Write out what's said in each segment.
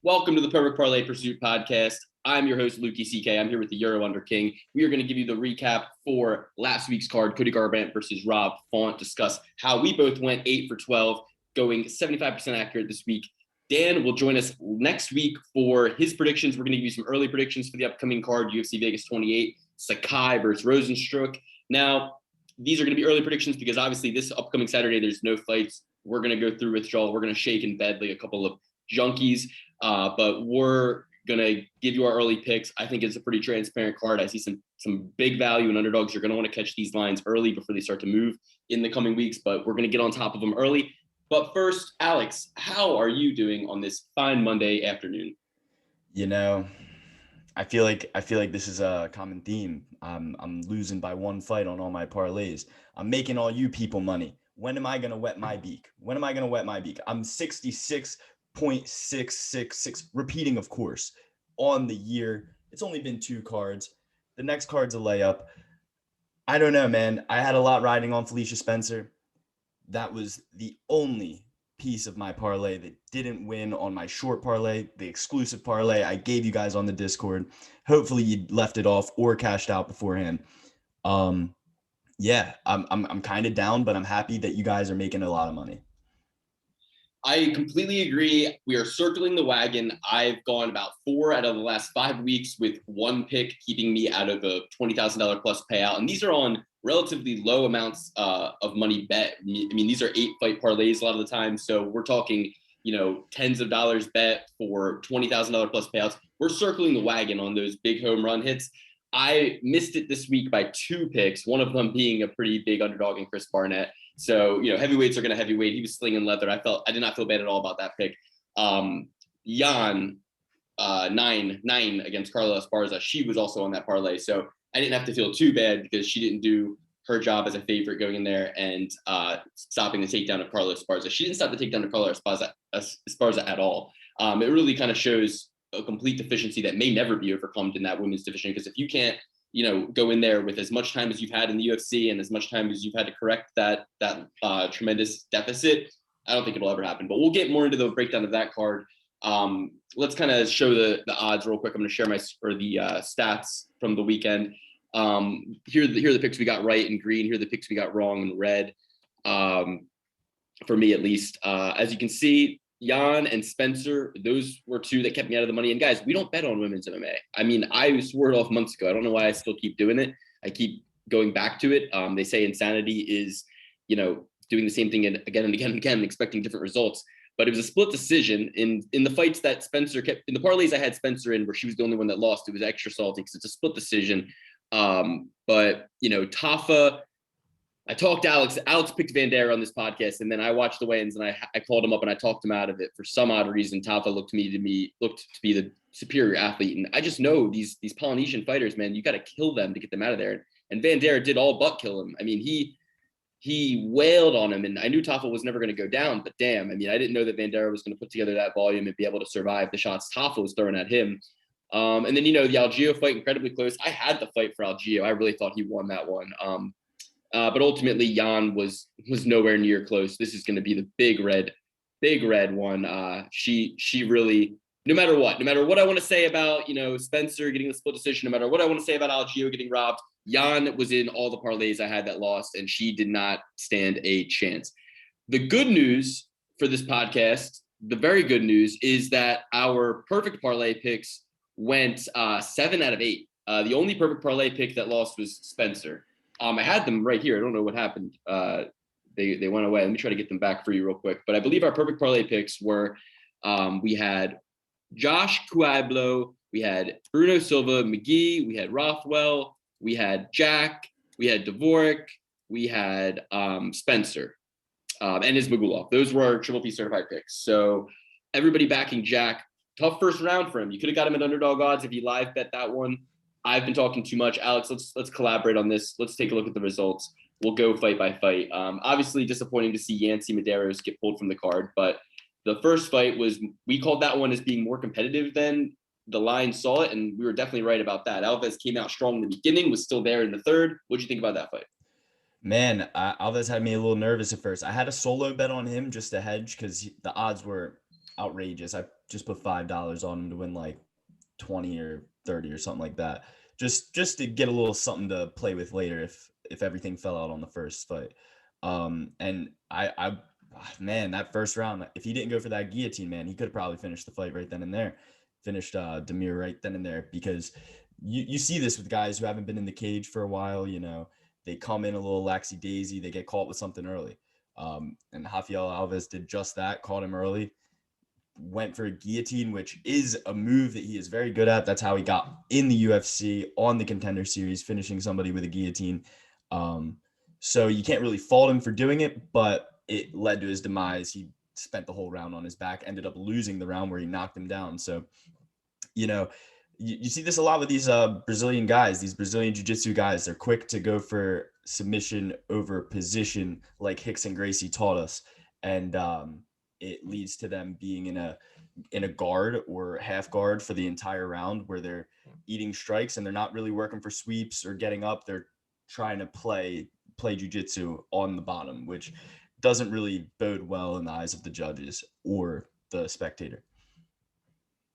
Welcome to the Perfect Parlay Pursuit podcast. I'm your host, Lukey CK. I'm here with the Euro Under King. We are going to give you the recap for last week's card, Cody Garbrandt versus Rob Font, discuss how we both went 8 for 12, going 75% accurate this week. Dan will join us next week for his predictions. We're going to give you some early predictions for the upcoming card, UFC Vegas 28, Sakai versus Rozenstruik. Now, these are going to be early predictions because obviously this upcoming Saturday, there's no fights. We're going to go through withdrawal. We're going to shake and bed like a couple of junkies. But we're going to give you our early picks. I think it's a pretty transparent card. I see some big value in underdogs. You're going to want to catch these lines early before they start to move in the coming weeks, but we're going to get on top of them early. But first, Alex, how are you doing on this fine Monday afternoon? You know, I feel like this is a common theme. I'm losing by one fight on all my parlays. I'm making all you people money. When am I going to wet my beak? When am I going to wet my beak? I'm 66.666, repeating, of course, on the year. It's only been 2 cards. The next card's a layup. I don't know, man. I had a lot riding on Felicia Spencer. That was the only piece of my parlay that didn't win on my short parlay, the exclusive parlay I gave you guys on the Discord. Hopefully you left it off or cashed out beforehand. Yeah, I'm kind of down, but I'm happy that you guys are making a lot of money. I completely agree. We are circling the wagon. I've gone about 4 out of the last 5 weeks with one pick, keeping me out of a $20,000 plus payout. And these are on relatively low amounts of money bet. I mean, these are 8-fight parlays a lot of the time. So we're talking, tens of dollars bet for $20,000 plus payouts. We're circling the wagon on those big home run hits. I missed it this week by 2 picks, one of them being a pretty big underdog in Chris Barnett. So, heavyweights are going to heavyweight. He was slinging leather. I did not feel bad at all about that pick. Jan, 9 against Carla Esparza. She was also on that parlay. So I didn't have to feel too bad because she didn't do her job as a favorite going in there and stopping the takedown of Carla Esparza. She didn't stop the takedown of Carla Esparza at all. It really kind of shows a complete deficiency that may never be overcome in that women's division. Because if you can't, go in there with as much time as you've had in the UFC and as much time as you've had to correct that tremendous deficit, I don't think it'll ever happen. But we'll get more into the breakdown of that card. Let's kind of show the odds real quick. I'm going to share the stats from the weekend. Here are the picks we got right in green. Here are the picks we got wrong in red. For me, at least. As you can see, Jan and Spencer, those were 2 that kept me out of the money. And guys, we don't bet on women's MMA. I mean, I swore it off months ago. I don't know why I still keep doing it. I keep going back to it. They say insanity is, doing the same thing again and again and again, expecting different results. But it was a split decision in the fights that Spencer kept. In the parlays I had Spencer in, where she was the only one that lost, it was extra salty because it's a split decision. But Tafa, I talked to Alex. Alex picked Vandera on this podcast, and then I watched the weigh-ins, and I called him up and I talked him out of it. For some odd reason, Tafa looked to be the superior athlete, and I just know these Polynesian fighters, man, you got to kill them to get them out of there. And Vandera did all but kill him. I mean, he wailed on him, and I knew Tafa was never going to go down. But damn, I mean, I didn't know that Vandera was going to put together that volume and be able to survive the shots Tafa was throwing at him. And then the Algeo fight, incredibly close. I had the fight for Algeo. I really thought he won that one. But ultimately, Jan was nowhere near close. This is going to be the big red one. She really, no matter what I want to say about, Spencer getting the split decision, no matter what I want to say about Algeo getting robbed, Jan was in all the parlays I had that lost, and she did not stand a chance. The good news for this podcast, the very good news, is that our perfect parlay picks went 7 out of 8. The only perfect parlay pick that lost was Spencer. I had them right here. I don't know what happened. They went away. Let me try to get them back for you real quick. But I believe our perfect parlay picks were we had Josh Cuablo, we had Bruno Silva McGee, we had Rothwell, we had Jack, we had Dvorak, we had Spencer, and Ismagulov. Those were our Triple P certified picks. So everybody backing Jack. Tough first round for him. You could have got him at underdog odds if you live bet that one. I've been talking too much. Alex, let's collaborate on this. Let's take a look at the results. We'll go fight by fight. Obviously disappointing to see Yancy Medeiros get pulled from the card, but the first fight we called that one as being more competitive than the line saw it, and we were definitely right about that. Alves came out strong in the beginning, was still there in the third. What'd you think about that fight? Man, Alves had me a little nervous at first. I had a solo bet on him just to hedge because the odds were outrageous. I just put $5 on him to win like 20 or 30 or something like that. Just to get a little something to play with later if everything fell out on the first fight. And I man, that first round, if he didn't go for that guillotine, man, he could have probably finished the fight right then and there. Finished Demir right then and there, because you see this with guys who haven't been in the cage for a while, they come in a little laxy daisy, they get caught with something early. And Rafael Alves did just that, caught him early, went for a guillotine, which is a move that he is very good at. That's how he got in the UFC on the Contender Series, finishing somebody with a guillotine. So you can't really fault him for doing it, but it led to his demise. He spent the whole round on his back, ended up losing the round where he knocked him down. So, you see this a lot with these Brazilian guys, these Brazilian jiu-jitsu guys. They're quick to go for submission over position, like Hicks and Gracie taught us. And it leads to them being in a guard or half guard for the entire round, where they're eating strikes and they're not really working for sweeps or getting up. They're trying to play jiu-jitsu on the bottom, which doesn't really bode well in the eyes of the judges or the spectator.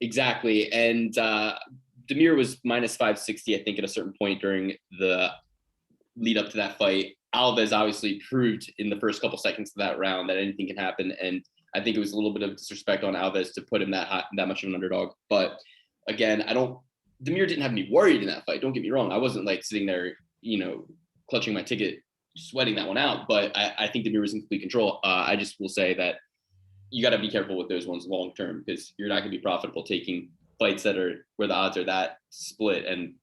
Exactly. And Demir was minus 560, I think, at a certain point during the lead up to that fight. Alves obviously proved in the first couple seconds of that round that anything can happen. And I think it was a little bit of disrespect on Alves to put him that much of an underdog. But again, Demir didn't have me worried in that fight. Don't get me wrong. I wasn't like sitting there, clutching my ticket, sweating that one out. But I think Demir was in complete control. I just will say that you got to be careful with those ones long term, because you're not going to be profitable taking fights that are where the odds are that split, and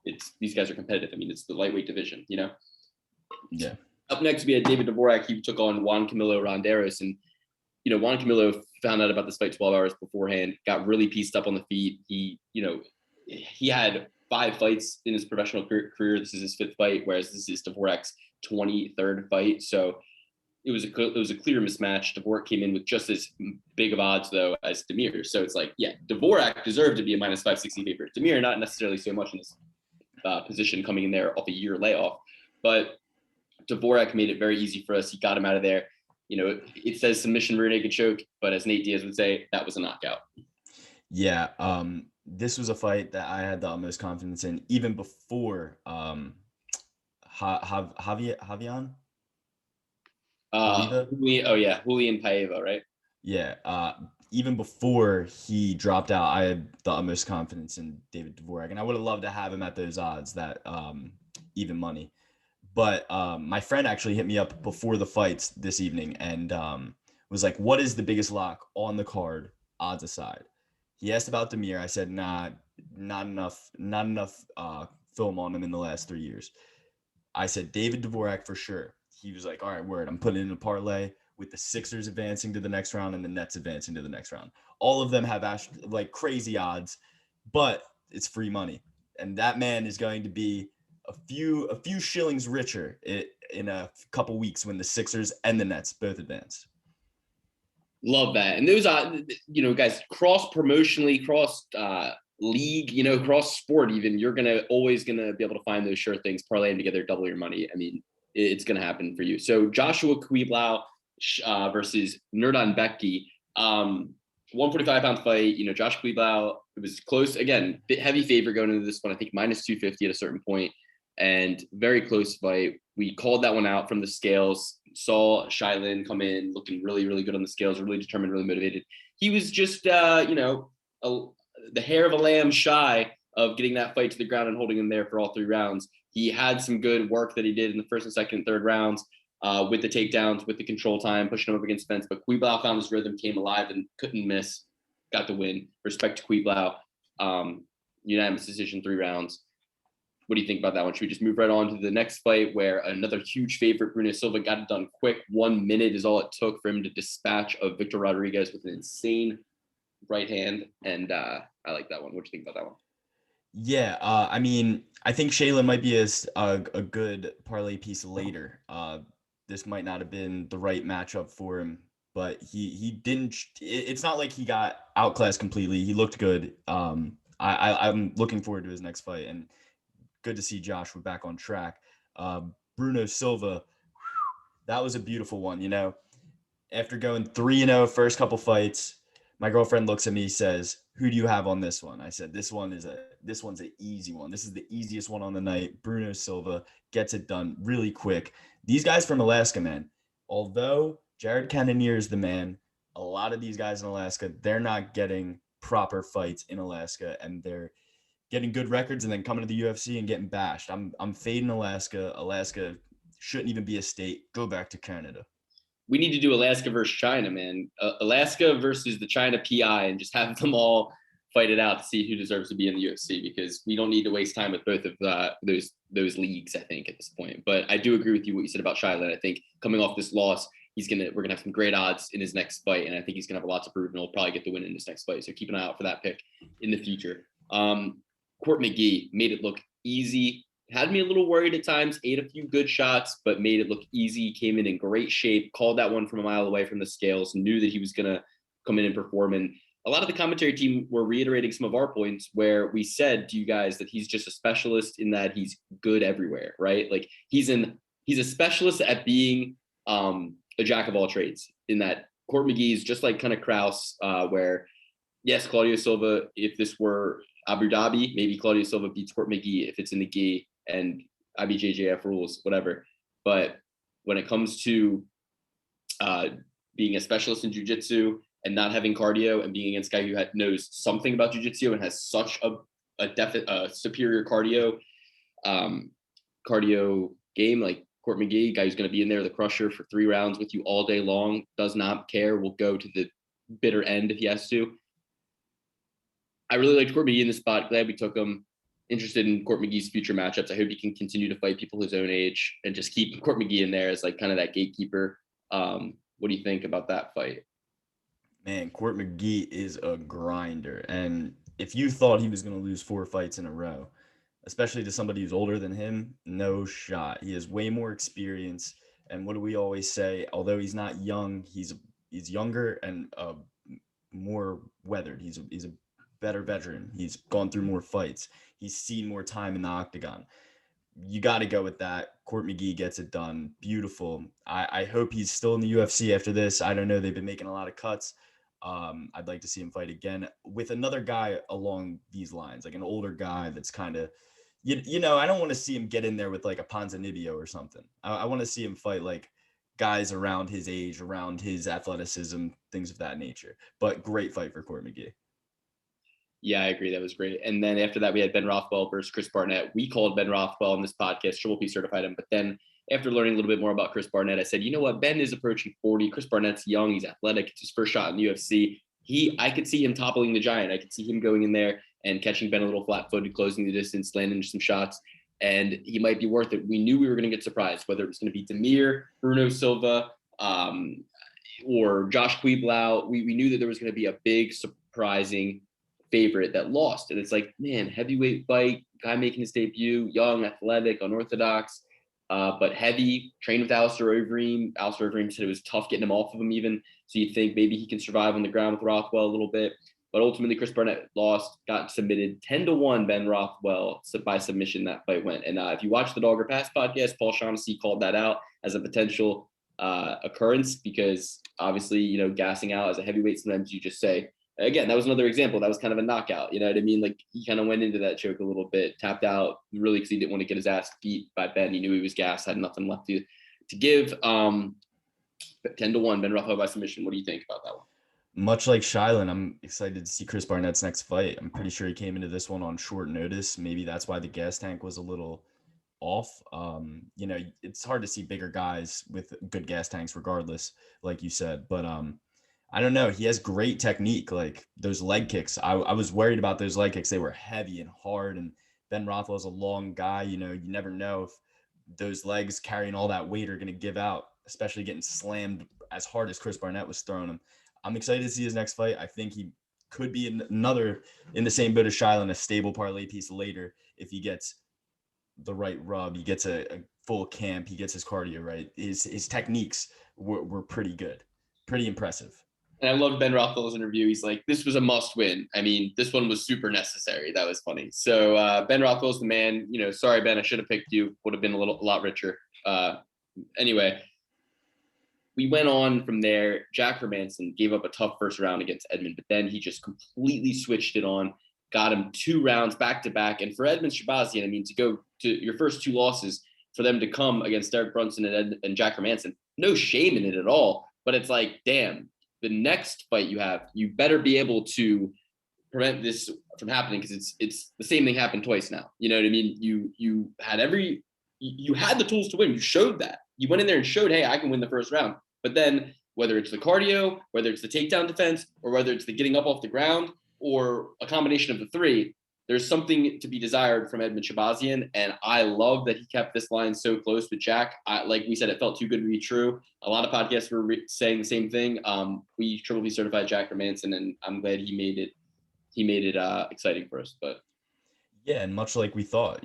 these guys are competitive. I mean, it's the lightweight division, Yeah. Up next, we had David Dvorak. He took on Juan Camilo Ronderos, and Juan Camilo found out about this fight 12 hours beforehand, got really pieced up on the feet. He had 5 fights in his professional career. This is his 5th fight, whereas this is Dvorak's 23rd fight. So it was a clear mismatch. Dvorak came in with just as big of odds, though, as Demir. So it's like, yeah, Dvorak deserved to be a minus 560 favorite. Demir, not necessarily so much in this position, coming in there off a year layoff. But Dvorak made it very easy for us. He got him out of there. It says submission, rear naked choke, but as Nate Diaz would say, that was a knockout. Yeah. This was a fight that I had the utmost confidence in, even before Javian. Julian Paiva, right? Yeah. Even before he dropped out, I had the utmost confidence in David Dvorak, and I would have loved to have him at those odds, that even money. But my friend actually hit me up before the fights this evening and was like, "What is the biggest lock on the card, odds aside?" He asked about Demir. I said, "Nah, not enough film on him in the last 3 years." I said, "David Dvorak for sure." He was like, "All right, word. I'm putting in a parlay with the Sixers advancing to the next round and the Nets advancing to the next round. All of them have like crazy odds, but it's free money. And that man is going to be a few shillings richer in a couple weeks when the Sixers and the Nets both advance." Love that. And those guys, cross promotionally, cross league, cross sport, even, you're always gonna be able to find those sure things, parlay them together, double your money. I mean, it's gonna happen for you. So Joshua Quiblau versus Nurdan Bekti, 145-pound fight. Josh Quiblau, it was close again, bit heavy favorite going into this one. I think minus 250 at a certain point, and very close fight. We called that one out from the scales. Saw Shailin come in looking really, really good on the scales, really determined, really motivated. He was just, the hair of a lamb shy of getting that fight to the ground and holding him there for all 3 rounds. He had some good work that he did in the first and second and third rounds with the takedowns, with the control time, pushing him up against the fence. But Quiblau found his rhythm, came alive, and couldn't miss. Got the win. Respect to Quiblau. Unanimous decision, 3 rounds. What do you think about that one? Should we just move right on to the next fight, where another huge favorite, Bruno Silva, got it done quick. 1 minute is all it took for him to dispatch of Victor Rodriguez with an insane right hand. And I like that one. What do you think about that one? Yeah, I mean, I think Shailin might be a good parlay piece later. This might not have been the right matchup for him, but he didn't. It's not like he got outclassed completely. He looked good. I'm looking forward to his next fight, and good to see Joshua back on track. Bruno Silva, that was a beautiful one. After going 3-0 first couple fights, My girlfriend looks at me, says, "Who do you have on this one?" I said, "This one's an easy one. This is the easiest one on the night. Bruno Silva gets it done really quick." These guys from Alaska, man, although Jared Cannonier is the man, a lot of these guys in Alaska, they're not getting proper fights in Alaska, and they're getting good records and then coming to the UFC and getting bashed. I'm fading Alaska. Alaska shouldn't even be a state. Go back to Canada. We need to do Alaska versus China, man. Alaska versus the China PI, and just have them all fight it out to see who deserves to be in the UFC, because we don't need to waste time with both of those leagues, I think, at this point. But I do agree with you what you said about Shiloh. I think coming off this loss, we're gonna have some great odds in his next fight, and I think he's gonna have a lot to prove, and he'll probably get the win in his next fight. So keep an eye out for that pick in the future. Court McGee made it look easy. Had me a little worried at times, ate a few good shots, but made it look easy, came in great shape, called that one from a mile away from the scales, knew that he was going to come in and perform. And a lot of the commentary team were reiterating some of our points where we said to you guys that he's just a specialist in that he's good everywhere, right? Like he's a specialist at being a jack of all trades, in that Court McGee is just like kind of Kraus, where yes, Claudio Silva, if this were Abu Dhabi, maybe Claudio Silva beats Court McGee if it's in the gi and IBJJF rules, whatever. But when it comes to being a specialist in jiu-jitsu and not having cardio and being against a guy who knows something about jiu-jitsu and has such a superior cardio game, like Court McGee, guy who's going to be in there, the crusher for 3 rounds with you all day long, does not care, will go to the bitter end if he has to. I really liked Court McGee in the spot. Glad we took him. Interested in Court McGee's future matchups. I hope he can continue to fight people his own age and just keep Court McGee in there as like kind of that gatekeeper. What do you think about that fight? Man, Court McGee is a grinder. And if you thought he was going to lose 4 fights in a row, especially to somebody who's older than him, no shot. He has way more experience. And what do we always say? Although he's not young, he's younger and more weathered. He's a better veteran. He's gone through more fights. He's seen more time in the octagon. You got to go with that. Court McGee gets it done. Beautiful. I hope he's still in the UFC after this. I don't know. They've been making a lot of cuts. I'd like to see him fight again with another guy along these lines, like an older guy that's kind of, you know, I don't want to see him get in there with like a Ponzinibbio or something. I want to see him fight like guys around his age, around his athleticism, things of that nature. But great fight for Court McGee. Yeah, I agree. That was great. And then after that, we had Ben Rothwell versus Chris Barnett. We called Ben Rothwell on this podcast. Triple P certified him. But then after learning a little bit more about Chris Barnett, I said, you know what? Ben is approaching 40. Chris Barnett's young. He's athletic. It's his first shot in the UFC. I could see him toppling the giant. I could see him going in there and catching Ben a little flat-footed, closing the distance, landing some shots. And he might be worth it. We knew we were going to get surprised, whether it was going to be Demir, Bruno Silva, or Josh Quiblau. We knew that there was going to be a big, surprising favorite that lost. And it's like, man, heavyweight fight, guy making his debut, young, athletic, unorthodox, but heavy, trained with Alistair Overeem. Alistair Overeem said it was tough getting him off of him even. So you think maybe he can survive on the ground with Rothwell a little bit. But ultimately, Chris Barnett lost, got submitted 10-1 Ben Rothwell by submission. That fight went. And if you watch the Dogger Pass podcast, Paul Shaughnessy called that out as a potential occurrence, because obviously, you know, gassing out as a heavyweight, sometimes you just say, again, that was another example. That was kind of a knockout. You know what I mean? Like he kind of went into that choke a little bit, tapped out really because he didn't want to get his ass beat by Ben. He knew he was gassed, had nothing left to give. 10-1 Ben Rothwell by submission. What do you think about that one? Much like Shylin, I'm excited to see Chris Barnett's next fight. I'm pretty sure he came into this one on short notice. Maybe that's why the gas tank was a little off. You know, it's hard to see bigger guys with good gas tanks regardless, like you said. But I don't know. He has great technique. Like those leg kicks. I was worried about those leg kicks. They were heavy and hard. And Ben Rothwell's a long guy. You know, you never know if those legs carrying all that weight are going to give out, especially getting slammed as hard as Chris Barnett was throwing him. I'm excited to see his next fight. I think he could be another in the same boat as Shylin, a stable parlay piece later if he gets the right rub. He gets a full camp. He gets his cardio right. His techniques were pretty good, pretty impressive. And I loved Ben Rothwell's interview. He's like, this was a must win. I mean, this one was super necessary. That was funny. So Ben Rothwell's the man. You know, sorry, Ben, I should have picked you. Would have been a lot richer. Anyway, we went on from there. Jack Hermanson gave up a tough first round against Edmund, but then he just completely switched it on, got him 2 rounds back to back. And for Edmund Shabazian, I mean, to go to your first 2 losses, for them to come against Derek Brunson and Jack Hermanson, no shame in it at all. But it's like, damn, the next fight you have, you better be able to prevent this from happening, because it's the same thing happened twice now. You know what I mean? You had the tools to win. You showed that. You went in there and showed, hey, I can win the first round. But then whether it's the cardio, whether it's the takedown defense, or whether it's the getting up off the ground, or a combination of the 3, there's something to be desired from Edmund Shabazian. And I love that he kept this line so close with Jack. Like we said, it felt too good to be true. A lot of podcasts were saying the same thing. We triple B certified Jack Hermanson, and I'm glad he made it exciting for us. But yeah, and much like we thought,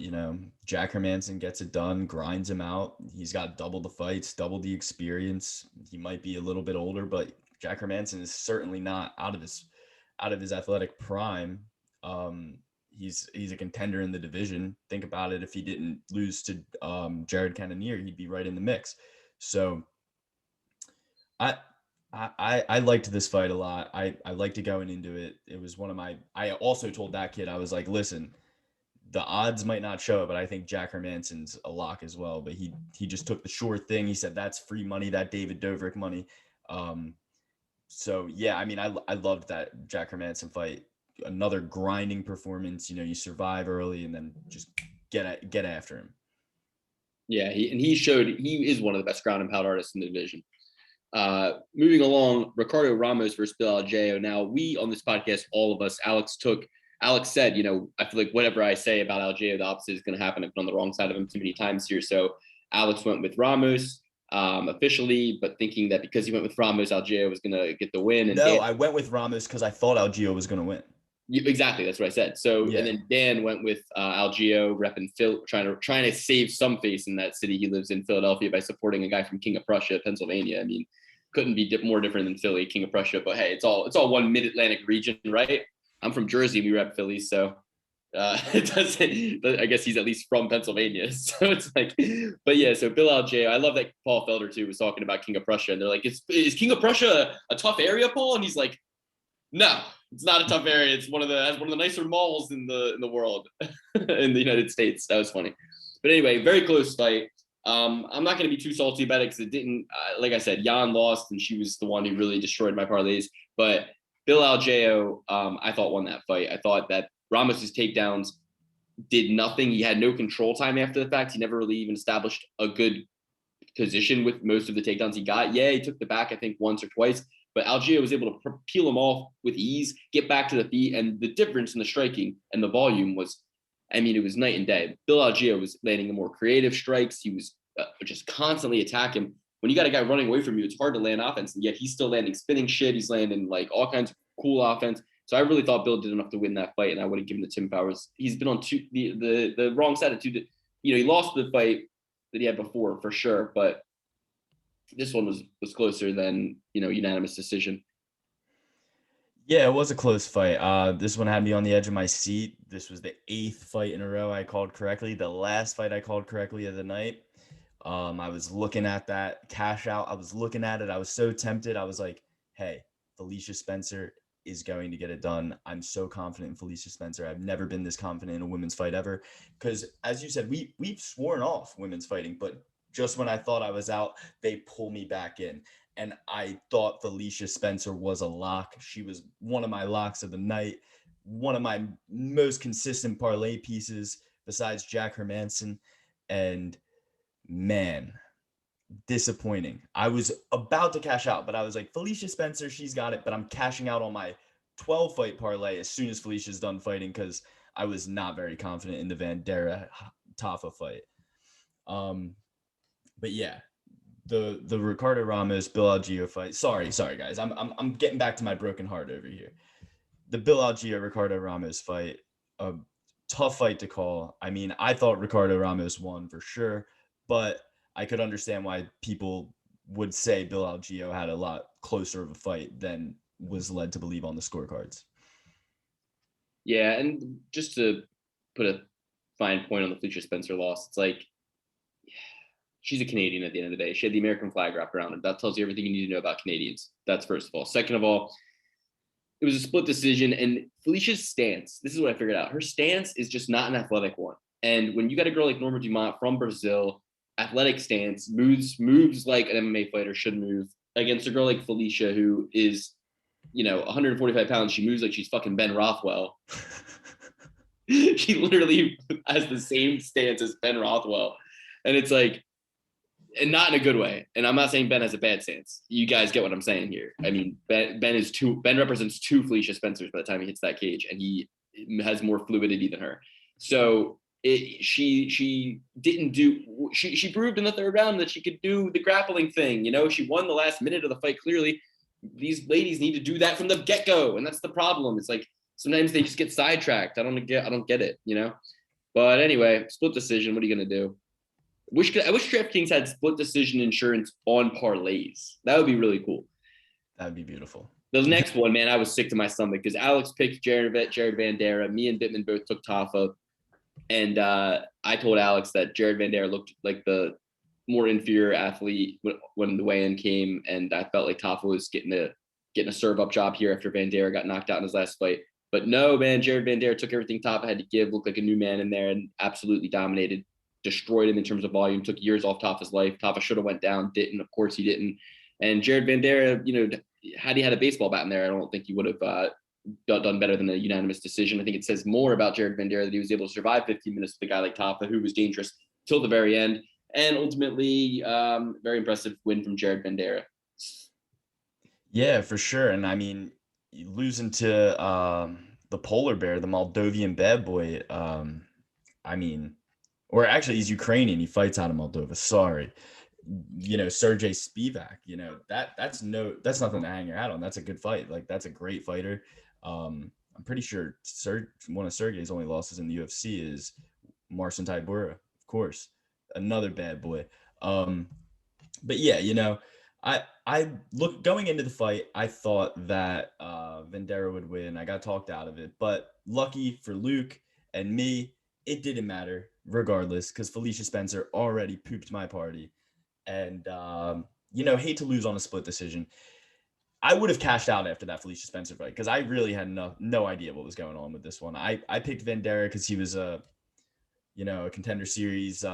Jack Hermanson gets it done, grinds him out. He's got double the fights, double the experience. He might be a little bit older, but Jack Hermanson is certainly not out of his athletic prime. He's a contender in the division. Think about it. If he didn't lose to Jared Cannonier, he'd be right in the mix. So I liked this fight a lot. I liked it going into it. It was I also told that kid, I was like, listen, the odds might not show it, but I think Jack Hermanson's a lock as well. But he just took the sure thing. He said, that's free money, that David Dobrik money. So yeah, I mean, I loved that Jack Hermanson fight. Another grinding performance. You survive early and then just get after him. Yeah, he showed he is one of the best ground and pound artists in the division. Moving along, Ricardo Ramos versus Bill Algeo. Now, we on this podcast, all of us, Alex said, I feel like whatever I say about Algeo, the opposite is going to happen. I've been on the wrong side of him too many times here. So Alex went with Ramos officially, but thinking that because he went with Ramos, Algeo was going to get the win. And I went with Ramos because I thought Algeo was going to win. Exactly, that's what I said. So, yeah. And then Dan went with Algeo, repping Phil, trying to save some face in that city he lives in, Philadelphia, by supporting a guy from King of Prussia, Pennsylvania. I mean, couldn't be more different than Philly, King of Prussia. But hey, it's all one Mid-Atlantic region, right? I'm from Jersey, we rep Philly, so it doesn't. I guess he's at least from Pennsylvania, so it's like. But yeah, so Bill Algeo, I love that Paul Felder too was talking about King of Prussia, and they're like, is King of Prussia a tough area, Paul? And he's like, no, it's not a tough area. It's one of the nicer malls in the world, in the United States. That was funny. But anyway, very close fight. I'm not going to be too salty about it because it didn't. Like I said, Jan lost, and she was the one who really destroyed my parlays. But Bill Algeo, I thought, won that fight. I thought that Ramos's takedowns did nothing. He had no control time after the fact. He never really even established a good position with most of the takedowns he got. Yeah, he took the back, I think, once or twice. But Algeo was able to peel him off with ease, get back to the feet, and the difference in the striking and the volume was, I mean, it was night and day. Bill Algeo was landing the more creative strikes. He was just constantly attacking. When you got a guy running away from you, it's hard to land offense, and yet he's still landing spinning shit. He's landing like all kinds of cool offense. So I really thought Bill did enough to win that fight, and I would have given it to Tim Powers. He's been on the wrong side of two. He lost the fight that he had before for sure, but this one was closer than unanimous decision. Yeah, it was a close fight. This one had me on the edge of my seat. This was the 8th fight in a row I called correctly. The last fight I called correctly of the night. I was looking at that cash out. I was looking at it. I was so tempted. I was like, hey, Felicia Spencer is going to get it done. I'm so confident in Felicia Spencer. I've never been this confident in a women's fight ever. Because as you said, we've sworn off women's fighting, but just when I thought I was out, they pull me back in. And I thought Felicia Spencer was a lock. She was one of my locks of the night, one of my most consistent parlay pieces besides Jack Hermanson. And man, disappointing. I was about to cash out, but I was like, Felicia Spencer, she's got it. But I'm cashing out on my 12-fight parlay as soon as Felicia's done fighting because I was not very confident in the Vandera Tafa fight. But yeah, the Ricardo Ramos Bill Algeo fight. Sorry guys. I'm getting back to my broken heart over here. The Bill Algeo Ricardo Ramos fight, a tough fight to call. I mean, I thought Ricardo Ramos won for sure, but I could understand why people would say Bill Algeo had a lot closer of a fight than was led to believe on the scorecards. Yeah, and just to put a fine point on the Felicia Spencer loss, it's like she's a Canadian at the end of the day. She had the American flag wrapped around her. That tells you everything you need to know about Canadians. That's first of all. Second of all, it was a split decision, and Felicia's stance, this is what I figured out. Her stance is just not an athletic one. And when you got a girl like Norma Dumont from Brazil, athletic stance, moves like an MMA fighter should move against a girl like Felicia, who is, 145 pounds. She moves like she's fucking Ben Rothwell. She literally has the same stance as Ben Rothwell. And it's like, and not in a good way. And I'm not saying Ben has a bad stance. You guys get what I'm saying here. I mean, Ben represents two Felicia Spencers by the time he hits that cage, and he has more fluidity than her. So she proved in the third round that she could do the grappling thing. She won the last minute of the fight. Clearly, these ladies need to do that from the get-go, and that's the problem. It's like sometimes they just get sidetracked. I don't get it. But anyway, split decision. What are you gonna do? I wish DraftKings had split decision insurance on parlays. That would be really cool. That would be beautiful. The next one, man, I was sick to my stomach because Alex picked Jared Vanderaa. Me and Bittman both took Tafa. And I told Alex that Jared Vanderaa looked like the more inferior athlete when the weigh-in came. And I felt like Tafa was getting a serve-up job here after Vanderaa got knocked out in his last fight. But no, man, Jared Vanderaa took everything Tafa had to give, looked like a new man in there, and absolutely dominated. Destroyed him in terms of volume, took years off Tafa's life. Tafa should have went down, didn't. Of course he didn't. And Jared Vanderaa, had he had a baseball bat in there, I don't think he would have done better than a unanimous decision. I think it says more about Jared Vanderaa that he was able to survive 15 minutes with a guy like Tafa, who was dangerous till the very end. And ultimately, very impressive win from Jared Vanderaa. Yeah, for sure. And I mean, losing to the polar bear, the Moldovan bad boy, or actually he's Ukrainian. He fights out of Moldova. Sorry. Sergey Spivak, that's nothing to hang your hat on. That's a good fight. Like, that's a great fighter. I'm pretty sure one of Sergey's only losses in the UFC is Marcin Tybura, of course, another bad boy. But yeah, I look going into the fight, I thought that Vanderaa would win. I got talked out of it, but lucky for Luke and me, it didn't matter regardless, because Felicia Spencer already pooped my party. And, hate to lose on a split decision. I would have cashed out after that Felicia Spencer fight because I really had no idea what was going on with this one. I picked Vanderaa because he was a Contender Series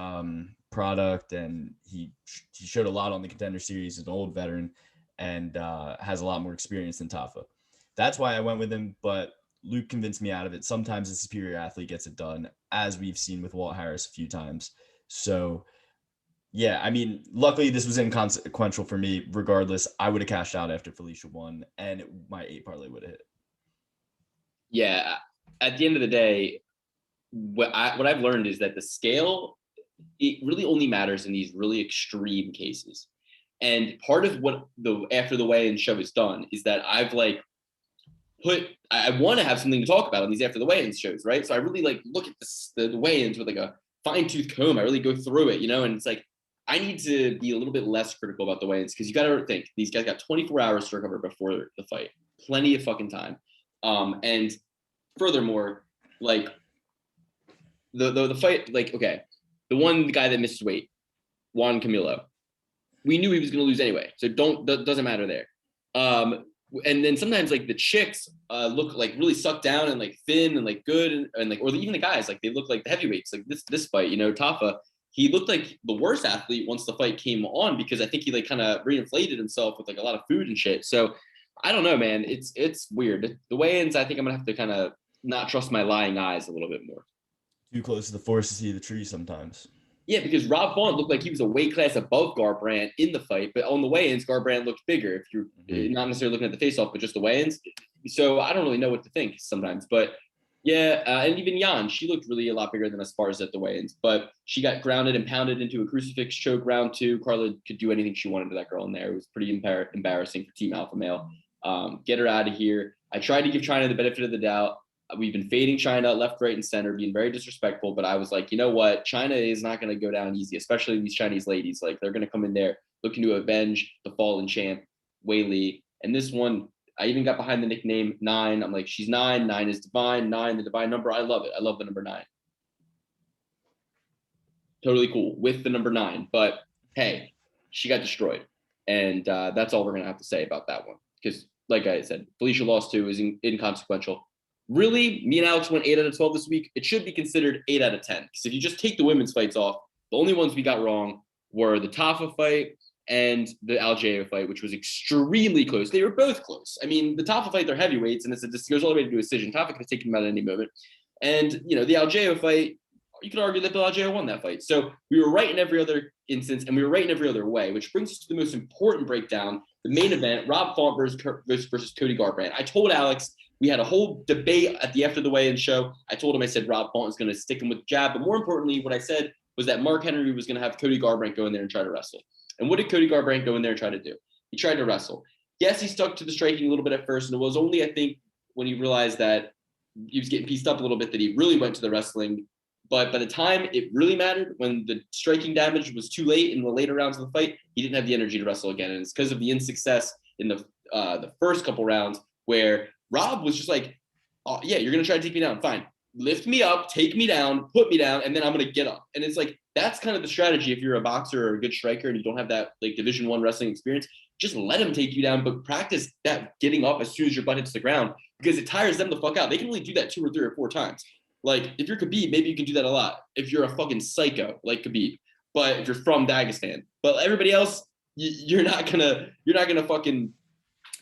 product, and he showed a lot on the Contender Series. He's an old veteran and has a lot more experience than Tafa. That's why I went with him, but Luke convinced me out of it. Sometimes the superior athlete gets it done, as we've seen with Walt Harris a few times. So, yeah, I mean, luckily this was inconsequential for me. Regardless, I would have cashed out after Felicia won, and my 8 parlay would have hit. Yeah, at the end of the day, what I've learned is that the scale, it really only matters in these really extreme cases. And part of what after the weigh-in show is done is that I've I want to have something to talk about on these after the weigh-in shows, right? So I really look at the weigh-ins with a fine-tooth comb. I really go through it, and it's like, I need to be a little bit less critical about the weigh-ins because you got to think these guys got 24 hours to recover before the fight. Plenty of fucking time. And furthermore, the fight, okay, the one guy that missed weight, Juan Camilo, we knew he was going to lose anyway. So doesn't matter there. And then sometimes the chicks look really sucked down and thin and good and or even the guys, they look like the heavyweights. This fight, Tafa, he looked like the worst athlete once the fight came on because I think he kind of reinflated himself with a lot of food and shit. So I don't know, man. It's weird. The weigh-ins, I think I'm gonna have to kind of not trust my lying eyes a little bit more. Too close to the forest to see the tree sometimes. Yeah, because Rob Font looked like he was a weight class above Garbrandt in the fight, but on the weigh-ins, Garbrandt looked bigger. If you're not necessarily looking at the face-off, but just the weigh-ins. So I don't really know what to think sometimes, but. Yeah, and even Jan, she looked really a lot bigger than Esparza at the weigh-ins, but she got grounded and pounded into a crucifix choke round 2. Carla could do anything she wanted to that girl in there. It was pretty embarrassing for Team Alpha Male. Get her out of here. I tried to give China the benefit of the doubt. We've been fading China left, right, and center, being very disrespectful, but I was like, you know what? China is not going to go down easy, especially these Chinese ladies. They're going to come in there looking to avenge the fallen champ, Wei Li. And this one, I even got behind the nickname 9. I'm like, she's 9. 9 is divine. 9, the divine number. I love it. I love the number 9. Totally cool with the number 9. But hey, she got destroyed. And that's all we're going to have to say about that one. Because, like I said, Felicia lost to is inconsequential. Really, me and Alex went 8 out of 12 this week. It should be considered 8 out of 10. Because if you just take the women's fights off, the only ones we got wrong were the Tafa fight and the Aljeo fight, which was extremely close. They were both close. I mean, the Tafa fight, they're heavyweights, and this goes all the way to a decision. Tafa could have taken them out at any moment. And, you know, the Aljeo fight, you could argue that Bill Aljeo won that fight. So we were right in every other instance, and we were right in every other way, which brings us to the most important breakdown, the main event, Rob Font versus Cody Garbrandt. I told Alex, we had a whole debate after the weigh-in show. I told him, I said, Rob Font is going to stick him with the jab. But more importantly, what I said was that Mark Henry was going to have Cody Garbrandt go in there and try to wrestle. And what did Cody Garbrandt go in there and try to do? He tried to wrestle. Yes, he stuck to the striking a little bit at first, and it was only, I think, when he realized that he was getting pieced up a little bit that he really went to the wrestling. But by the time it really mattered, when the striking damage was too late in the later rounds of the fight, he didn't have the energy to wrestle again. And it's because of the insuccess in the first couple rounds where Rob was just like, oh, yeah, you're going to try to take me down. Fine. Lift me up, take me down, put me down, and then I'm going to get up. And it's like, that's kind of the strategy if you're a boxer or a good striker and you don't have that like Division I wrestling experience. Just let him take you down, but practice that getting up as soon as your butt hits the ground because it tires them the fuck out. They can only do that 2 or 3 or 4 times. Like, if you're Khabib, maybe you can do that a lot. If you're a fucking psycho like Khabib, but if you're from Dagestan, but everybody else, you're not gonna fucking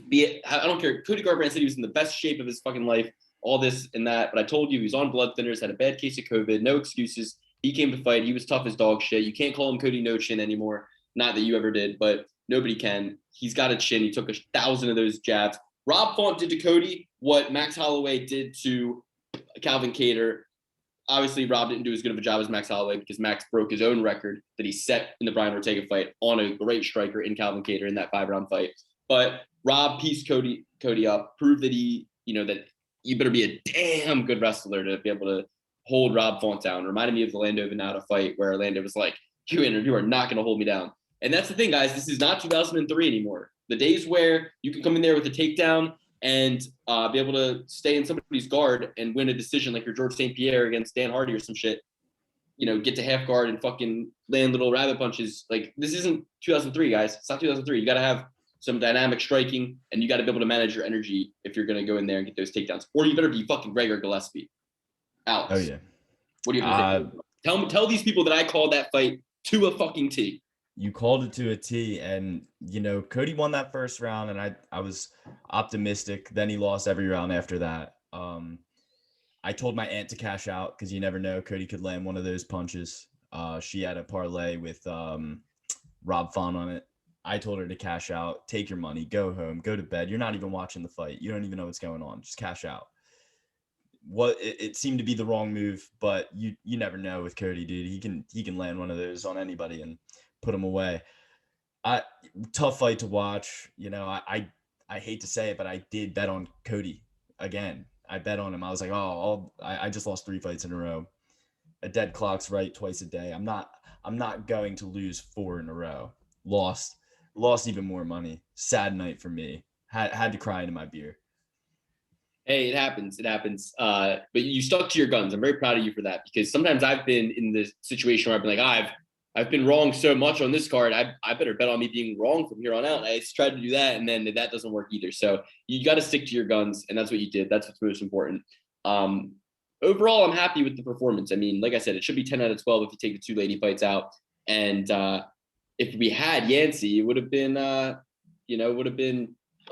be. I don't care. Cody Garbrandt said he was in the best shape of his fucking life, all this and that. But I told you he was on blood thinners, had a bad case of COVID, no excuses. He came to fight. He was tough as dog shit. You can't call him Cody No Chin anymore. Not that you ever did, but nobody can. He's got a chin. He took 1,000 of those jabs. Rob Font did to Cody what Max Holloway did to Calvin Kattar. Obviously, Rob didn't do as good of a job as Max Holloway because Max broke his own record that he set in the Brian Ortega fight on a great striker in Calvin Kattar in that 5-round fight. But Rob pieced Cody up, proved that that you better be a damn good wrestler to be able to hold Rob Font down. Reminded me of the Lando Venata fight where Lando was like, you are not going to hold me down. And that's the thing, guys. This is not 2003 anymore. The days where you can come in there with a takedown and be able to stay in somebody's guard and win a decision like your George St. Pierre against Dan Hardy or some shit, get to half guard and fucking land little rabbit punches. Like, this isn't 2003, guys. It's not 2003. You got to have some dynamic striking, and you got to be able to manage your energy if you're going to go in there and get those takedowns. Or you better be fucking Gregor Gillespie. Alex. Oh, yeah. What are you going to think? Tell these people that I called that fight to a fucking T. You called it to a T, and Cody won that first round, and I was optimistic. Then he lost every round after that. I told my aunt to cash out because you never know, Cody could land one of those punches. She had a parlay with Rob Font on it. I told her to cash out, take your money, go home, go to bed. You're not even watching the fight. You don't even know what's going on. Just cash out. It seemed to be the wrong move, but you never know with Cody, dude. He can land one of those on anybody and put him away. Tough fight to watch. I hate to say it, but I did bet on Cody again. I bet on him. I was like, I just lost 3 fights in a row. A dead clock's right twice a day. I'm not going to lose 4 in a row. Lost even more money. Sad night for me. Had to cry into my beer. Hey, it happens. But you stuck to your guns. I'm very proud of you for that because sometimes I've been in this situation where I've been like, I've been wrong so much on this card. I better bet on me being wrong from here on out. I tried to do that, and then that doesn't work either. So you got to stick to your guns, and that's what you did. That's what's most important. Overall, I'm happy with the performance. I mean, like I said, it should be 10 out of 12 if you take the 2 lady fights out. And if we had Yancey, it would have been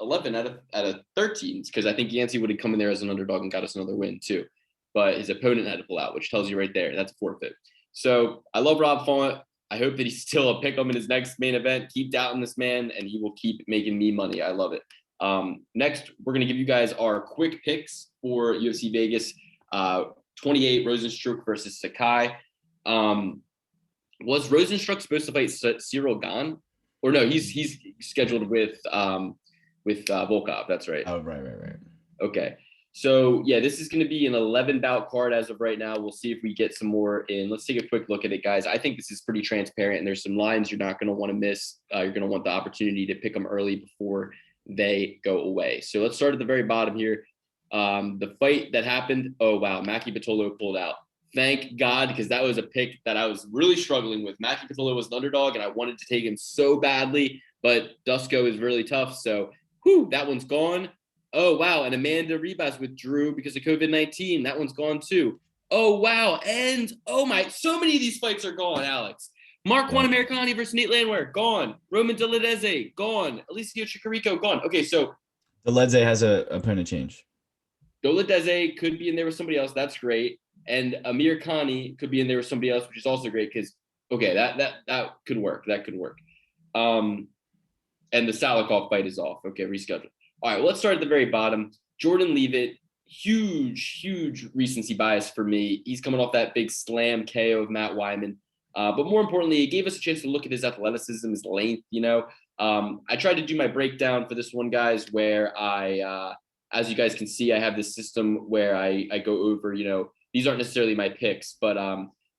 11 out of 13 because I think Yancey would have come in there as an underdog and got us another win too. But his opponent had to pull out, which tells you right there that's a forfeit. So I love Rob Font. I hope that he's still a pick him in his next main event. Keep doubting this man, and he will keep making me money. I love it. Next, we're going to give you guys our quick picks for UFC Vegas 28 Rozenstruik versus Sakai. Was Rozenstruik supposed to fight Cyril Gane? Or no, he's scheduled with Volkov. That's right. Oh, right. Okay. So, yeah, this is going to be an 11-bout card as of right now. We'll see if we get some more in. Let's take a quick look at it, guys. I think this is pretty transparent, and there's some lines you're not going to want to miss. You're going to want the opportunity to pick them early before they go away. So let's start at the very bottom here. The fight that happened, oh, wow, Maki Pitolo pulled out. Thank God, because that was a pick that I was really struggling with. Mackie Patillo was an underdog, and I wanted to take him so badly, but Dusko is really tough. So, that one's gone. Oh, wow. And Amanda Ribas withdrew because of COVID-19. That one's gone too. Oh, wow. And, oh, my, so many of these fights are gone, Alex. Mark Juan Americani versus Nate Landwehr, gone. Roman Deledeze, gone. Alicia Chicarico, gone. Okay, so Deledze has a opponent change. Deledeze could be in there with somebody else. That's great. And Amir Khani could be in there with somebody else, which is also great because, okay, that could work. That could work. And the Salikov fight is off. Okay, reschedule. All right, well, let's start at the very bottom. Jordan Leavitt, huge recency bias for me. He's coming off that big slam KO of Matt Wyman. But more importantly, it gave us a chance to look at his athleticism, his length, I tried to do my breakdown for this one, guys, where I, as you guys can see, I have this system where I go over, these aren't necessarily my picks, but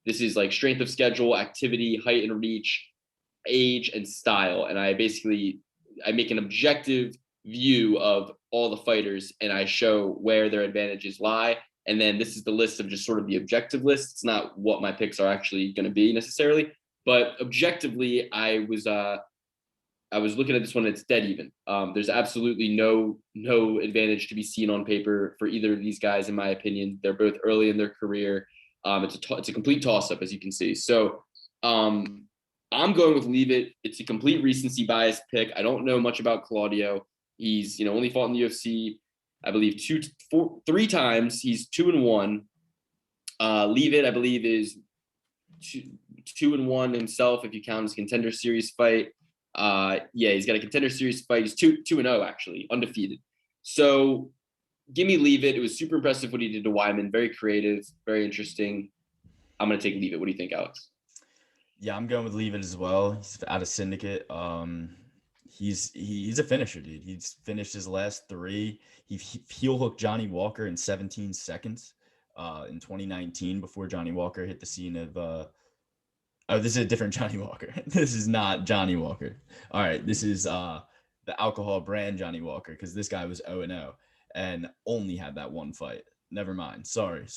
this is like strength of schedule, activity, height and reach, age, and style. And I make an objective view of all the fighters and I show where their advantages lie. And then this is the list of just sort of the objective list. It's not what my picks are actually going to be necessarily, but objectively, I was looking at this one. It's dead even. There's absolutely no advantage to be seen on paper for either of these guys, in my opinion. They're both early in their career. It's a complete toss-up, as you can see. So I'm going with Leavitt. It's a complete recency bias pick. I don't know much about Claudio. He's only fought in the UFC, I believe, three times. He's 2-1. Leavitt, I believe, is 2-1 himself if you count his Contender Series fight. He's got a Contender Series fight. He's 2-0 actually, undefeated. So give me Leavitt. It was super impressive what he did to Wyman. Very creative, very interesting. I'm gonna take Leavitt. What do you think, Alex? Yeah, I'm going with Leavitt as well. He's out of Syndicate. He's a finisher, dude. He's finished his last three. He heel hooked Johnny Walker in 17 seconds in 2019 before Johnny Walker hit the scene of this is a different Johnny Walker. This is not Johnny Walker. All right, this is the alcohol brand Johnny Walker, because this guy was 0-0 and only had that one fight. Never mind. Sorry.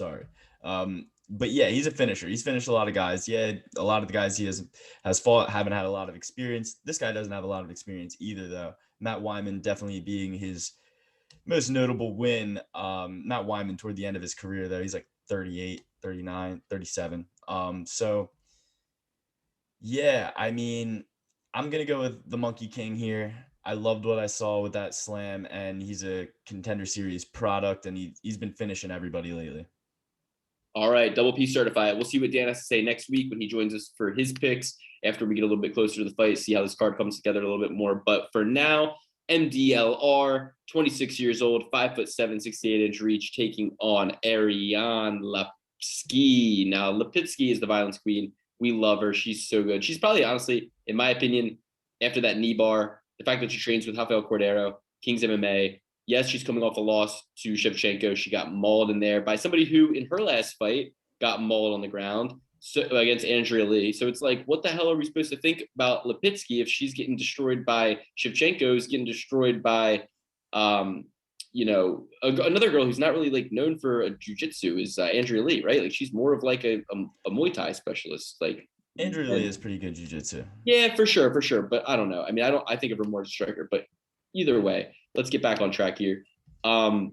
But yeah, he's a finisher. He's finished a lot of guys. Yeah, a lot of the guys he has fought haven't had a lot of experience. This guy doesn't have a lot of experience either, though. Matt Wyman definitely being his most notable win. Matt Wyman toward the end of his career, though, he's like 38, 39, 37. So yeah, I mean, I'm going to go with the Monkey King here. I loved what I saw with that slam, and he's a Contender Series product, and he's been finishing everybody lately. All right, double P certified. We'll see what Dan has to say next week when he joins us for his picks after we get a little bit closer to the fight, see how this card comes together a little bit more. But for now, MDLR, 26 years old, 5'7", 68-inch reach, taking on Ariane Lipski. Now, Lipski is the violence queen. We love her. She's so good. She's probably, honestly, in my opinion, after that knee bar, the fact that she trains with Rafael Cordero, King's MMA. Yes, she's coming off a loss to Shevchenko. She got mauled in there by somebody who, in her last fight, got mauled on the ground against Andrea Lee. So it's like, what the hell are we supposed to think about Lipski if she's getting destroyed by Shevchenko's getting destroyed by, another girl who's not really like known for jiu-jitsu is Andrea Lee, right? Like she's more of like a Muay Thai specialist. Like Andrea Lee is pretty good jiu-jitsu. Yeah, for sure. But I don't know. I mean, I think of her more as a striker, but either way, let's get back on track here. If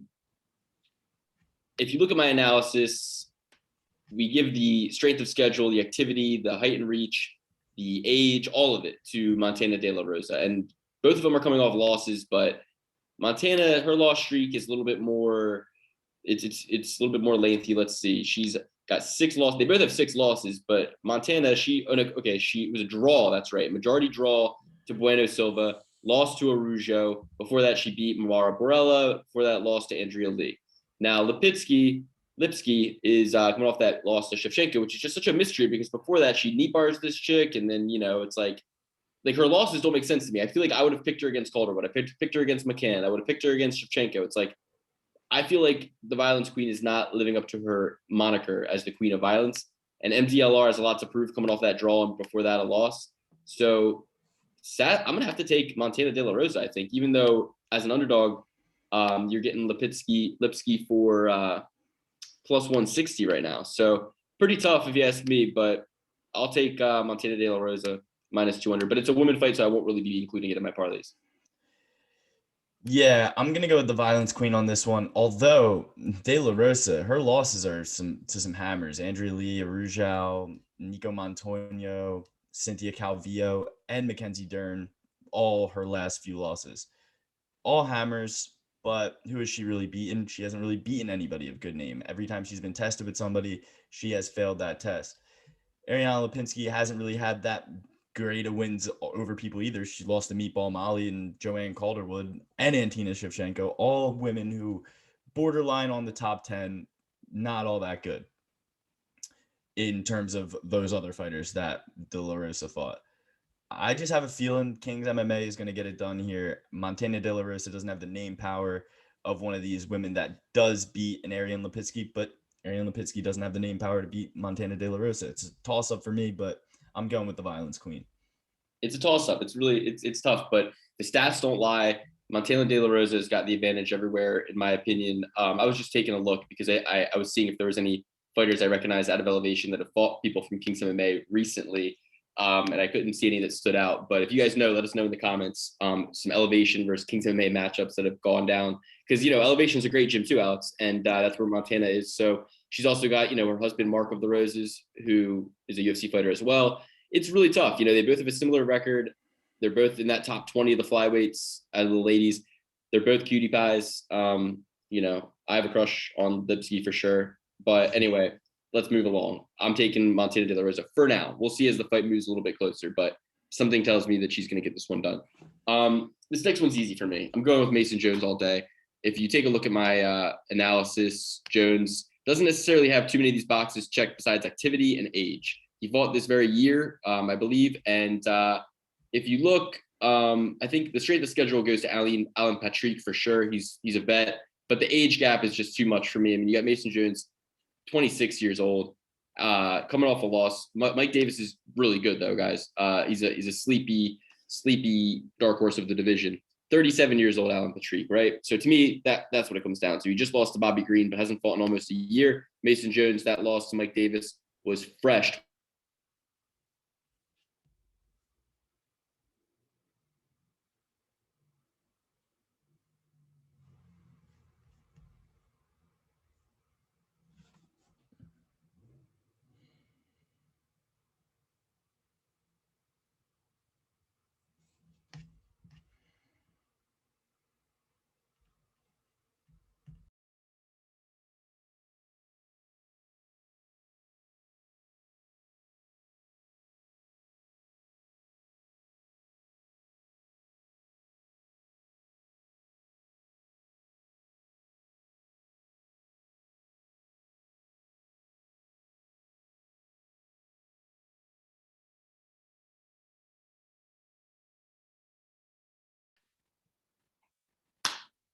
you look at my analysis, we give the strength of schedule, the activity, the height and reach, the age, all of it to Montana De La Rosa. And both of them are coming off losses, but Montana, her loss streak is a little bit more, it's a little bit more lengthy. Let's see. She's got 6 losses. They both have 6 losses, but Montana, she was a draw. That's right. Majority draw to Bueno Silva, lost to Araujo. Before that, she beat Mara Borella. Before that, lost to Andrea Lee. Now, Lipski is coming off that loss to Shevchenko, which is just such a mystery because before that, she knee bars this chick. And then, it's like her losses don't make sense to me. I feel like I would have picked her against Calderwood. I picked her against McCann. I would have picked her against Shevchenko. It's like, I feel like the Violence Queen is not living up to her moniker as the Queen of Violence. And MDLR has a lot to prove coming off that draw and before that a loss. So I'm going to have to take Montana De La Rosa, I think, even though as an underdog, you're getting Lipski for plus 160 right now. So Pretty tough if you ask me, but I'll take Montana De La Rosa minus 200. But it's a women fight, so I won't really be including it in my parlays. Yeah, I'm gonna go with the Violence Queen on this one. Although De La Rosa, her losses are to some hammers. Andrea Lee, Arujao, Nico Montoya, Cynthia Calvillo, and Mackenzie Dern. All her last few losses. All hammers, but who has she really beaten? She hasn't really beaten anybody of good name. Every time she's been tested with somebody, she has failed that test. Ariana Lipinski hasn't really had that great of wins over people either. She lost to Meatball Molly and Joanne Calderwood and Antina Shevchenko, all women who borderline on the top 10, not all that good in terms of those other fighters that De La Rosa fought. I just have a feeling King's MMA is going to get it done here. Montana De La Rosa doesn't have the name power of one of these women that does beat an Ariane Lipinski, but Ariane Lipinski doesn't have the name power to beat Montana De La Rosa. It's a toss-up for me, but I'm going with the Violence Queen. It's a toss-up. It's tough, but the stats don't lie. Montana De La Rosa has got the advantage everywhere, in my opinion. I was just taking a look because I was seeing if there was any fighters I recognize out of Elevation that have fought people from King's MMA recently. And I couldn't see any that stood out. But if you guys know, let us know in the comments some Elevation versus King's MMA matchups that have gone down. Because, Elevation is a great gym too, Alex. And that's where Montana is. So she's also got, her husband, Mark of the Roses, who is a UFC fighter as well. It's really tough. They both have a similar record. They're both in that top 20 of the flyweights out of the ladies. They're both cutie pies. I have a crush on Lipsky for sure. But anyway, let's move along. I'm taking Montana De La Rosa for now. We'll see as the fight moves a little bit closer, but something tells me that she's going to get this one done. This next one's easy for me. I'm going with Mason Jones all day. If you take a look at my analysis, Jones doesn't necessarily have too many of these boxes checked besides activity and age. He fought this very year, I believe. And if you look, I think the straight of the schedule goes to Alan Patrick for sure. He's a vet, but the age gap is just too much for me. I mean, you got Mason Jones, 26 years old, coming off a loss. Mike Davis is really good though, guys. He's a sleepy dark horse of the division. 37 years old, Alan Patrick, right? So to me, that's what it comes down to. He just lost to Bobby Green, but hasn't fought in almost a year. Mason Jones, that loss to Mike Davis was fresh.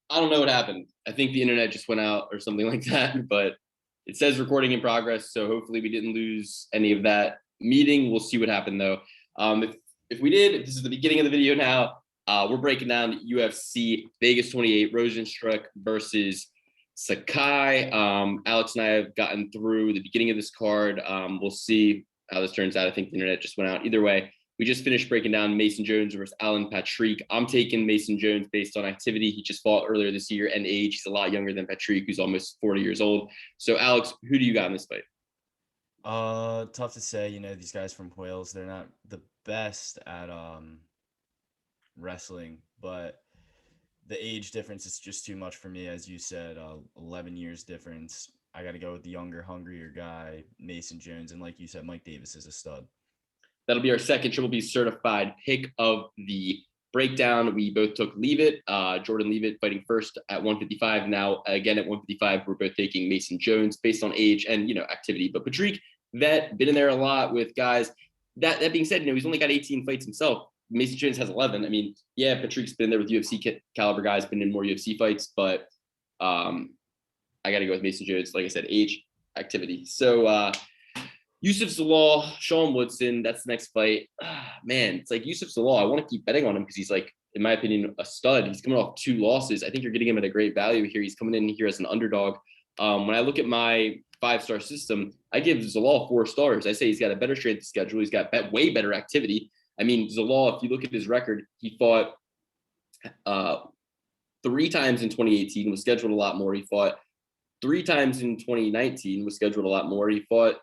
I don't know what happened. I think the internet just went out or something like that, but it says recording in progress. So hopefully we didn't lose any of that meeting. We'll see what happened though. If we did, if this is the beginning of the video now, we're breaking down UFC Vegas 28 Rozenstruik versus Sakai. Alex and I have gotten through the beginning of this card. We'll see how this turns out. I think the internet just went out. Either way, we just finished breaking down Mason Jones versus Alan Patrick. I'm taking Mason Jones based on activity. He just fought earlier this year and age. He's a lot younger than Patrick, who's almost 40 years old. So, Alex, who do you got in this fight? Tough to say. These guys from Wales, they're not the best at wrestling, but the age difference is just too much for me. As you said, 11 years difference. I got to go with the younger, hungrier guy, Mason Jones. And like you said, Mike Davis is a stud. That'll be our second Triple B certified pick of the breakdown. We both took Leavitt, Jordan Leavitt fighting first at 155. Now, again, at 155, we're both taking Mason Jones based on age and, activity. But Patrick, vet, been in there a lot with guys. That being said, he's only got 18 fights himself. Mason Jones has 11. I mean, yeah, Patrick's been there with UFC caliber guys, been in more UFC fights, but I got to go with Mason Jones. Like I said, age, activity. So, Yusuf Zalal, Sean Woodson, that's the next fight. Man, it's like Yusuf Zalal. I want to keep betting on him because he's like, in my opinion, a stud. He's coming off 2 losses. I think you're getting him at a great value here. He's coming in here as an underdog. When I look at my 5-star system, I give Zalal 4 stars. I say he's got a better strength of schedule. He's got way better activity. I mean, Zalal, if you look at his record, he fought 3 times in 2018, was scheduled a lot more. He fought 3 times in 2019, was scheduled a lot more. He fought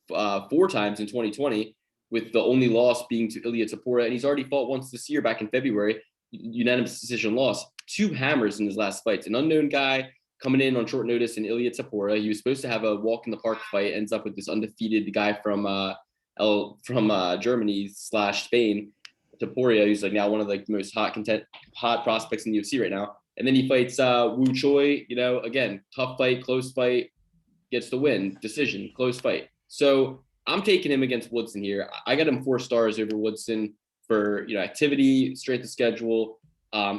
4 times in 2020, with the only loss being to Ilia Topuria. And he's already fought once this year back in February, unanimous decision loss. 2 hammers in his last fights. An unknown guy coming in on short notice in Ilia Topuria. He was supposed to have a walk in the park fight, ends up with this undefeated guy from Germany / Spain, Topuria, who's like now one of the most hot prospects in the UFC right now. And then he fights Wu Choi, again, tough fight, close fight, gets the win, decision, close fight. So I'm taking him against Woodson here. I got him 4 stars over Woodson for, activity, strength of schedule,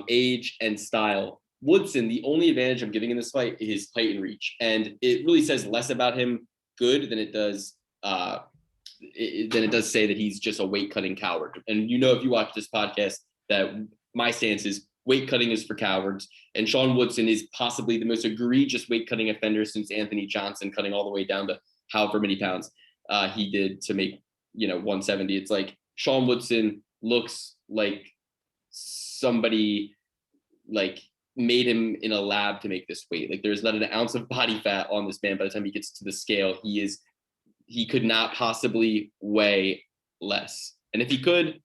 age, and style. Woodson, the only advantage I'm giving in this fight is height and reach. And it really says less about him good than it does say that he's just a weight cutting coward. And if you watch this podcast, that my stance is weight cutting is for cowards. And Sean Woodson is possibly the most egregious weight cutting offender since Anthony Johnson, cutting all the way down to however many pounds he did to make 170. It's like Sean Woodson looks like somebody like made him in a lab to make this weight. Like there's not an ounce of body fat on this man. By the time he gets to the scale, he could not possibly weigh less. And if he could,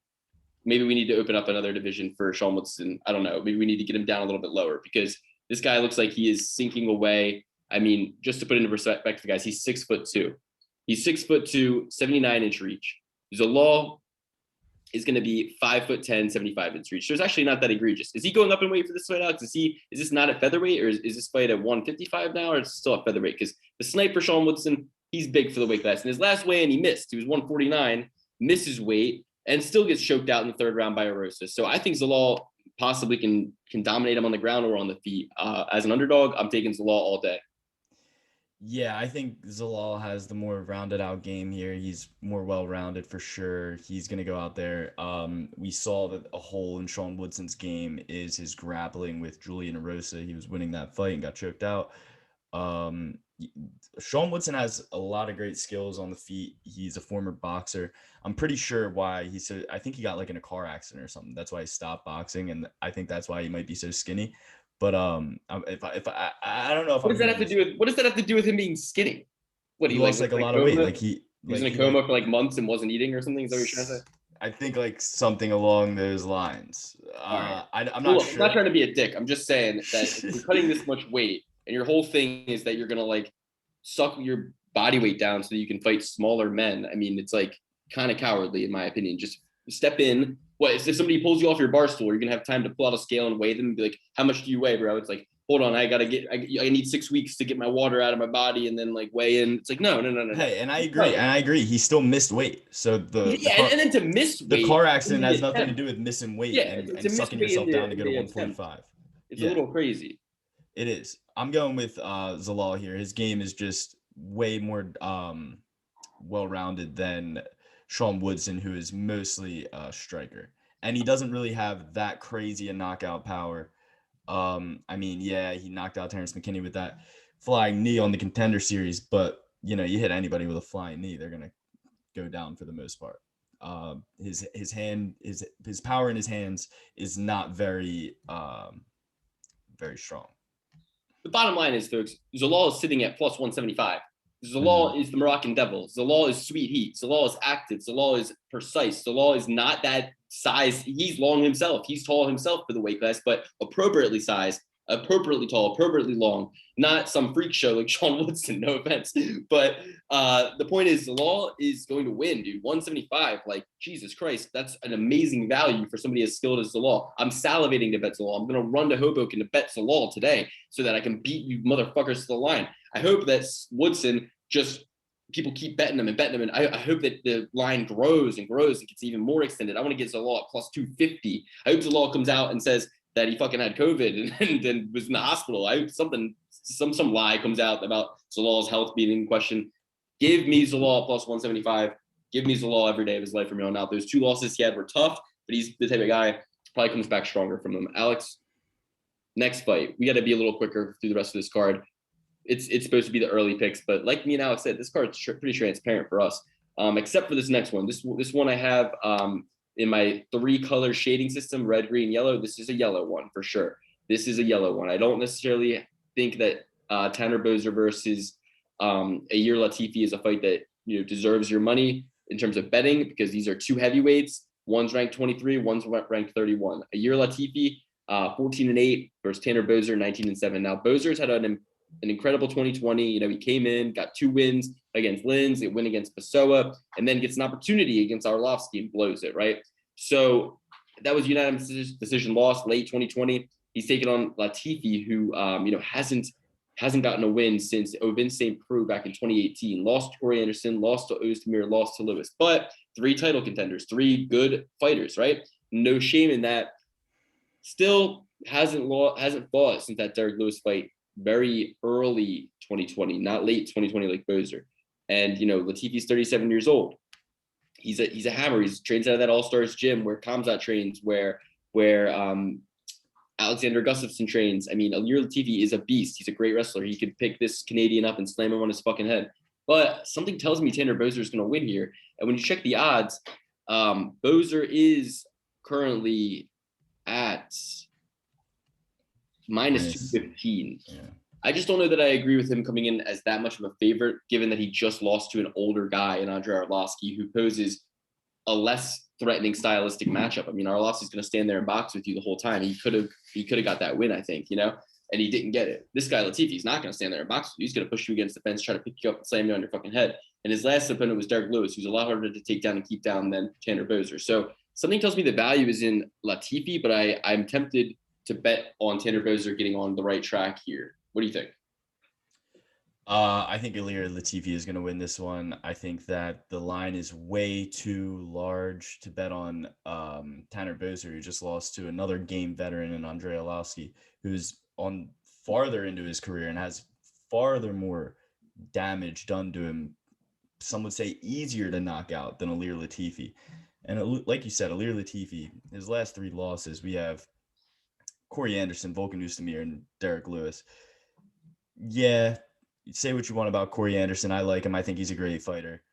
maybe we need to open up another division for Sean Woodson. I don't know. Maybe we need to get him down a little bit lower, because this guy looks like he is sinking away. I mean, just to put into perspective, guys, he's 6'2". He's 6'2", 79-inch reach. Zalal is going to be 5'10", 75-inch reach. So it's actually not that egregious. Is he going up in weight for this fight, Alex? Is this not at featherweight, or is this fight at 155 now, or is it still at featherweight? Because the sniper Sean Woodson, he's big for the weight class. In his last weigh-in, he missed. He was 149, misses weight, and still gets choked out in the 3rd round by Arosa. So I think Zalal possibly can dominate him on the ground or on the feet. As an underdog, I'm taking Zalal all day. Yeah, I think Zalal has the more rounded out game here. He's more well-rounded for sure. He's going to go out there. We saw that a hole in Sean Woodson's game is his grappling with Julian Arosa. He was winning that fight and got choked out. Sean Woodson has a lot of great skills on the feet. He's a former boxer. I'm pretty sure why I think he got like in a car accident or something. That's why he stopped boxing, and I think that's why he might be so skinny. But if I don't know if what does that have to do with him being skinny? What he lost like a lot of weight. Like he was in a coma for like months and wasn't eating or something. Is that what you're trying to say? I think like something along those lines. Right. I'm not sure. I'm not trying to be a dick. I'm just saying that if you're cutting this much weight and your whole thing is that you're gonna like suck your body weight down so that you can fight smaller men. I mean, it's like kind of cowardly in my opinion. Just step in. What if somebody pulls you off your bar stool? You're gonna have time to pull out a scale and weigh them and be like, "How much do you weigh, bro?" It's like, hold on, I need 6 weeks to get my water out of my body and then like weigh in. It's like, no. Hey, and I agree. He still missed weight. So and then to miss weight, the car accident has nothing to do with missing weight and sucking yourself down to go to 145. It's a little crazy. It is. I'm going with Zalal here. His game is just way more well-rounded than Sean Woodson, who is mostly a striker. And he doesn't really have that crazy a knockout power. I mean, yeah, he knocked out Terrence McKinney with that flying knee on the Contender Series, but you hit anybody with a flying knee, they're gonna go down for the most part. His power in his hands is not very very strong. The bottom line is, folks, Zalal is sitting at plus 175. Zalal is the Moroccan devil. Zalal is sweet heat. Zalal is active. Zalal is precise. Zalal is not that size. He's long himself. He's tall himself for the weight class, but appropriately sized, appropriately tall, appropriately long, not some freak show like Sean Woodson, no offense. But the point is, Zalal is going to win, dude. 175, like, Jesus Christ, that's an amazing value for somebody as skilled as Zalal. I'm salivating to bet Zalal. I'm going to run to Hoboken to bet Zalal today so that I can beat you motherfuckers to the line. I hope that Woodson just people keep betting him, and I hope that the line grows and grows and gets even more extended. I want to get Zalal at plus 250. I hope Zalal comes out and says that he fucking had COVID and was in the hospital. I hope some lie comes out about Zalal's health being in question. Give me Zalal plus 175. Give me Zalal every day of his life from here on out. Those 2 losses he had were tough, but he's the type of guy probably comes back stronger from them. Alex, next fight. We got to be a little quicker through the rest of this card. it's supposed to be the early picks, but like me and Alex said, this card's pretty transparent for us, except for this next one. This one I have in my 3-color shading system: red, green, yellow. This is a yellow one for sure. This is a yellow one. I don't necessarily think that Tanner Boser versus Ayir Latifi is a fight that deserves your money in terms of betting, because these are 2 heavyweights. One's ranked 23, one's ranked 31. Ayir Latifi, 14-8 versus Tanner Boser, 19-7. Now Boser's had an incredible 2020. He came in, got 2 wins against Linz, a win against Pessoa, and then gets an opportunity against Arlovsky and blows it, right? So that was unanimous decision loss late 2020. He's taken on Latifi, who hasn't gotten a win since Ovin St. Preux back in 2018. Lost to Corey Anderson, lost to Ozdemir, lost to Lewis. But 3 title contenders, 3 good fighters, right? No shame in that. Still hasn't fought since that Derek Lewis fight very early 2020, not late 2020 like Boser. And Latifi's 37 years old. He's a hammer. He trains out of that All-Stars gym where Kamzat trains, where Alexander Gustafsson trains. I mean, Ayir Latifi is a beast. He's a great wrestler. He could pick this Canadian up and slam him on his fucking head. But something tells me Tanner Boser is going to win here. And when you check the odds, Boser is currently at minus 215. Yeah. I just don't know that I agree with him coming in as that much of a favorite, given that he just lost to an older guy in Andrei Arlovsky, who poses a less threatening stylistic matchup. I mean, Arlovsky's going to stand there and box with you the whole time. He could have got that win, I think, and he didn't get it. This guy Latifi's not going to stand there and box with you. He's going to push you against the fence, try to pick you up and slam you on your fucking head. And his last opponent was Derek Lewis, who's a lot harder to take down and keep down than Tanner Boser. So something tells me the value is in Latifi, but I'm tempted to bet on Tanner Boser getting on the right track here. What do you think? I think Ayir Latifi is going to win this one. I think that the line is way too large to bet on Tanner Boser, who just lost to another game veteran in Andrei Arlovsky, who's on farther into his career and has farther more damage done to him. Some would say easier to knock out than Ayir Latifi. And like you said, Ayir Latifi, his last 3 losses, we have Corey Anderson, Volkan Ozdemir, and Derek Lewis. Yeah, say what you want about Corey Anderson. I like him. I think he's a great fighter.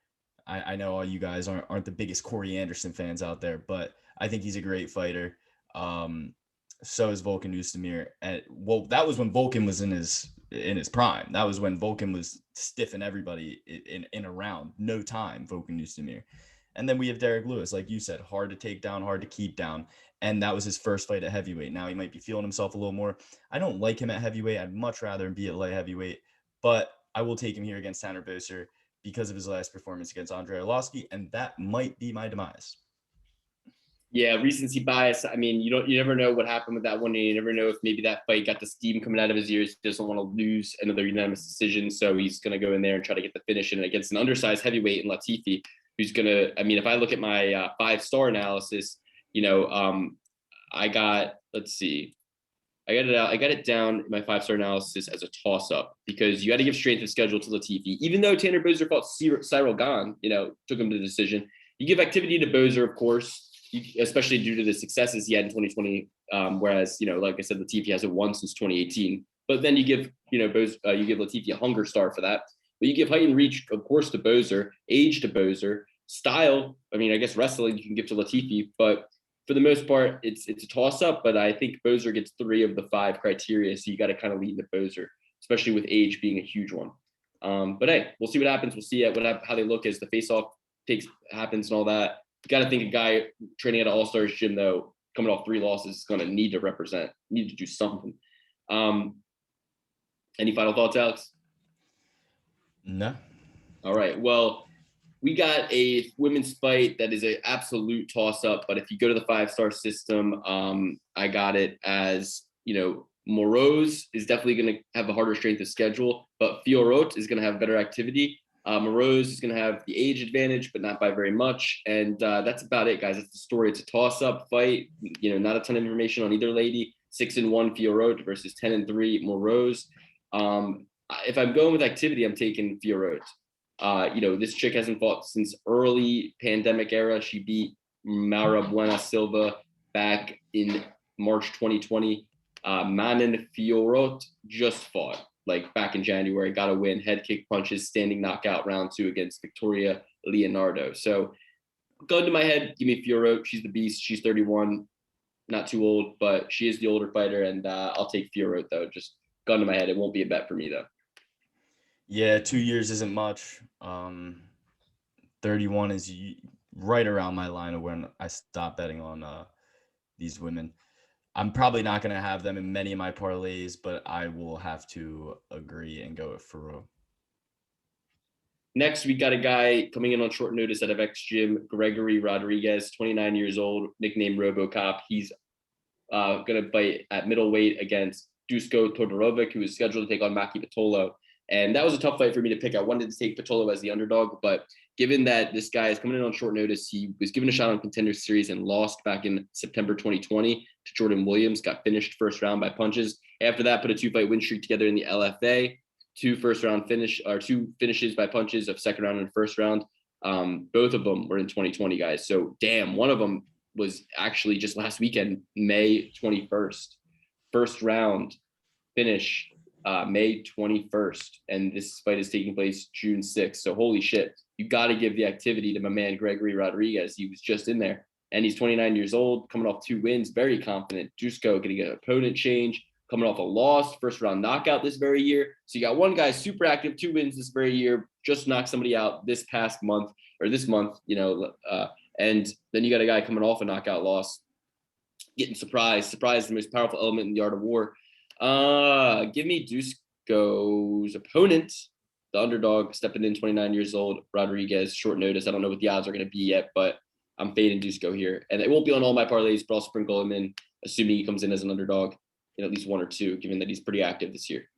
I know all you guys aren't the biggest Corey Anderson fans out there, but I think he's a great fighter. So is Volkan Ozdemir. And that was when Volkan was in his prime. That was when Volkan was stiffing everybody in a round. No time, Volkan Ozdemir. And then we have Derek Lewis, like you said, hard to take down, hard to keep down. And that was his first fight at heavyweight. Now he might be feeling himself a little more. I don't like him at heavyweight. I'd much rather him be at light heavyweight. But I will take him here against Tanner Boser because of his last performance against Andrei Arlovsky, and that might be my demise. Yeah, recency bias. I mean, you never know what happened with that one, and you never know if maybe that fight got the steam coming out of his ears. He doesn't want to lose another unanimous decision, so he's going to go in there and try to get the finish in against an undersized heavyweight in Latifi, who's going to. I mean, if I look at my 5-star analysis, I got. Let's see. I got it down in my 5-star analysis as a toss-up because you got to give strength of schedule to Latifi. Even though Tanner Boser fought Cyril Gane, took him to the decision. You give activity to Boser, of course, especially due to the successes he had in 2020. Whereas, like I said, Latifi hasn't won since 2018. But then you give, you give Latifi a hunger star for that. But you give height and reach, of course, to Boser, age to Boser, style. I mean, I guess wrestling you can give to Latifi, but for the most part, it's a toss-up, but I think Boser gets 3 of the 5 criteria, so you got to kind of lean to Boser, especially with age being a huge one. But hey, we'll see what happens. We'll see how they look as the face-off happens and all that. You got to think a guy training at an All-Stars gym, though, coming off 3 losses, is going to need to do something. Any final thoughts, Alex? No. All right. Well, we got a women's fight that is an absolute toss-up, but if you go to the 5-star system, I got it as, Moroz is definitely going to have a harder strength of schedule, but Fiorot is going to have better activity. Moroz is going to have the age advantage, but not by very much. And that's about it, guys. That's the story. It's a toss-up fight. Not a ton of information on either lady. 6-1 Fiorot versus 10-3 Moroz. If I'm going with activity, I'm taking Fiorot. This chick hasn't fought since early pandemic era. She beat Mara Buena Silva back in March 2020. Manon Fiorot just fought. like back in January, got a win, head kick punches, standing knockout round 2 against Victoria Leonardo. So gun to my head, give me Fiorot. She's the beast. She's 31, not too old, but she is the older fighter, and I'll take Fiorot though. Just gun to my head. It won't be a bet for me though. Yeah, 2 years isn't much. 31 is right around my line of when I stopped betting on these women. I'm probably not going to have them in many of my parlays, but I will have to agree and go with Faro. Next, we got a guy coming in on short notice out of X Gym, Gregory Rodriguez, 29 years old, nicknamed RoboCop. He's going to fight at middleweight against Dusko Todorovic, who is scheduled to take on Maki Pitolo. And that was a tough fight for me to pick. I wanted to take Pitolo as the underdog, but given that this guy is coming in on short notice, he was given a shot on Contender Series and lost back in September 2020 to Jordan Williams, got finished first round by punches. After that, put a 2-fight win streak together in the LFA, 2 finishes by punches of second round and first round. Both of them were in 2020, guys. So damn, one of them was actually just last weekend, May 21st, first round finish. May 21st, and this fight is taking place June 6th. So holy shit, you got to give the activity to my man Gregory Rodriguez. He was just in there, and he's 29 years old, coming off 2 wins, very confident. Dusko getting an opponent change, coming off a loss, first round knockout this very year. So you got one guy super active, 2 wins this very year, just knocked somebody out this past month or this month, and then you got a guy coming off a knockout loss, getting surprised, the most powerful element in the art of war. Give me Dusko's opponent, the underdog, stepping in, 29 years old, Rodriguez, short notice. I don't know what the odds are going to be yet, but I'm fading Dusko here. And it won't be on all my parlays, but I'll sprinkle him in, assuming he comes in as an underdog in at least 1 or 2, given that he's pretty active this year.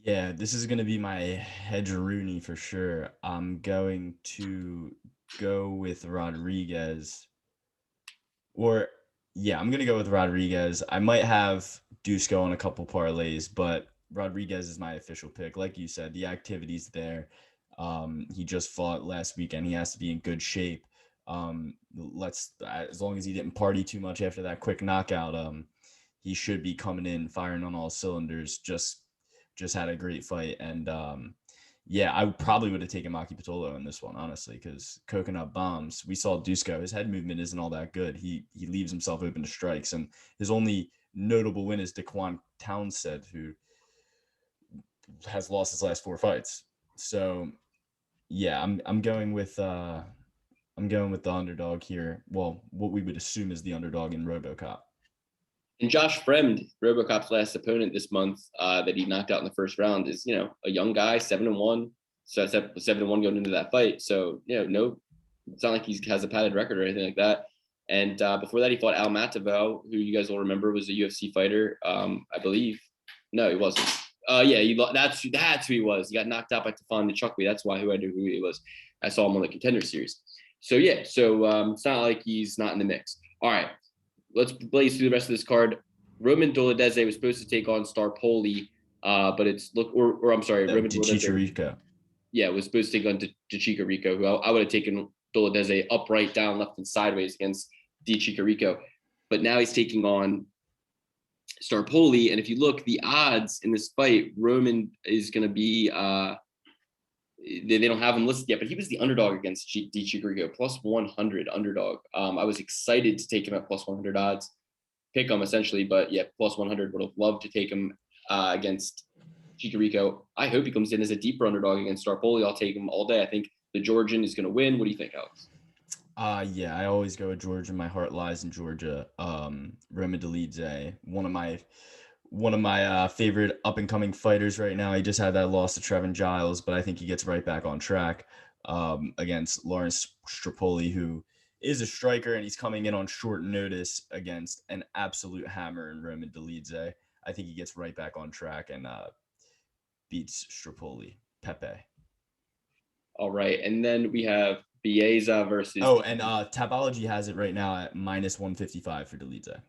Yeah, this is going to be my hedge-rooney for sure. I'm going to go with Rodriguez. I'm going to go with Rodriguez. I might have Dusko on a couple parlays, but Rodriguez is my official pick. Like you said, the activity's there. He just fought last weekend. He has to be in good shape. As long as he didn't party too much after that quick knockout, he should be coming in firing on all cylinders. Just had a great fight. And I probably would have taken Maki Pitolo in this one, honestly, because coconut bombs. We saw Dusko. His head movement isn't all that good. He leaves himself open to strikes, and his only notable win is Daquan Townsend, who has lost his last 4 fights. So, yeah, I'm going with the underdog here. Well, what we would assume is the underdog in RoboCop. And Josh Fremd, RoboCop's last opponent this month, that he knocked out in the first round, is a young guy, 7-1. So that's 7-1 going into that fight. So no, it's not like he has a padded record or anything like that. And before that, he fought Al Matavo, who you guys will remember was a UFC fighter, I believe. No, he wasn't. That's who he was. He got knocked out by Tafon Nchukwi. That's who I knew who he was. I saw him on the Contender Series. So it's not like he's not in the mix. All right. Let's blaze through the rest of this card. Roman Dolideze was supposed to take on Starpoli, but Roman Dolideze. Yeah, was supposed to take on DeChicarico, who I would have taken Dolideze upright, down, left, and sideways against DeChicarico. But now he's taking on Starpoli, and if you look, the odds in this fight, Roman is going to be they don't have him listed yet, but he was the underdog against DeChicarico, plus 100 underdog. I was excited to take him at plus 100 odds, pick him essentially, but yeah, plus 100. Would have loved to take him against Chicarico. I hope he comes in as a deeper underdog against Starpoli. I'll take him all day. I think the Georgian is going to win. What do you think, Alex? I always go with Georgia. My heart lies in Georgia. Roman Dolidze, one of my favorite up-and-coming fighters right now. He just had that loss to Trevin Giles, but I think he gets right back on track against Lawrence Strapoli, who is a striker, and he's coming in on short notice against an absolute hammer in Roman Dolidze. I think he gets right back on track and beats Strapoli. Pepe. All right, and then we have Bieza versus... Oh, and Tapology has it right now at minus 155 for Dolidze.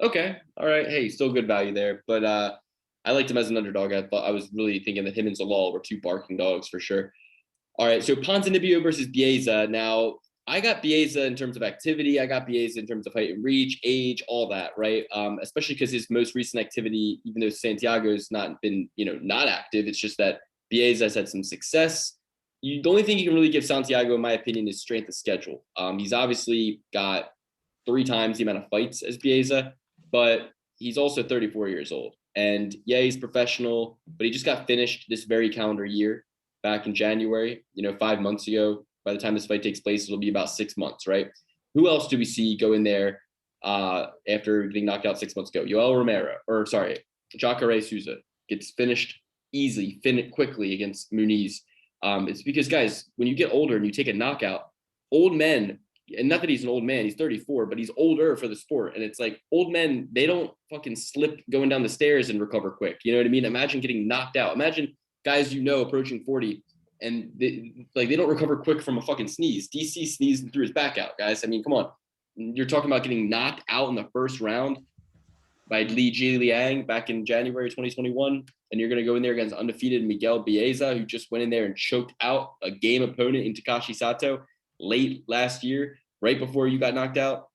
Okay. All right. Hey, still good value there. But I liked him as an underdog. I was really thinking that him and Zalal were 2 barking dogs for sure. All right. So Ponzinibbio versus Bieza. Now, I got Bieza in terms of activity. I got Bieza in terms of height and reach, age, all that, right? Especially because his most recent activity, even though Santiago's not been, not active, it's just that Bieza has had some success. The only thing you can really give Santiago, in my opinion, is strength of schedule. He's obviously got 3 times the amount of fights as Bieza, but he's also 34 years old. And yeah, he's professional, but he just got finished this very calendar year back in January, 5 months ago. By the time this fight takes place, it'll be about 6 months, right? Who else do we see go in there after getting knocked out 6 months ago? Jacare Souza gets finished easily, quickly against Muniz. It's because, guys, when you get older and you take a knockout, old men, and not that he's an old man, he's 34, but he's older for the sport. And it's like old men, they don't fucking slip going down the stairs and recover quick. You know what I mean? Imagine getting knocked out. Imagine guys, approaching 40 and they don't recover quick from a fucking sneeze. DC sneezed and threw his back out, guys. I mean, come on. You're talking about getting knocked out in the first round by Li Jiliang back in January 2021, and you're going to go in there against undefeated Miguel Bieza, who just went in there and choked out a game opponent in Takashi Sato late last year, right before you got knocked out.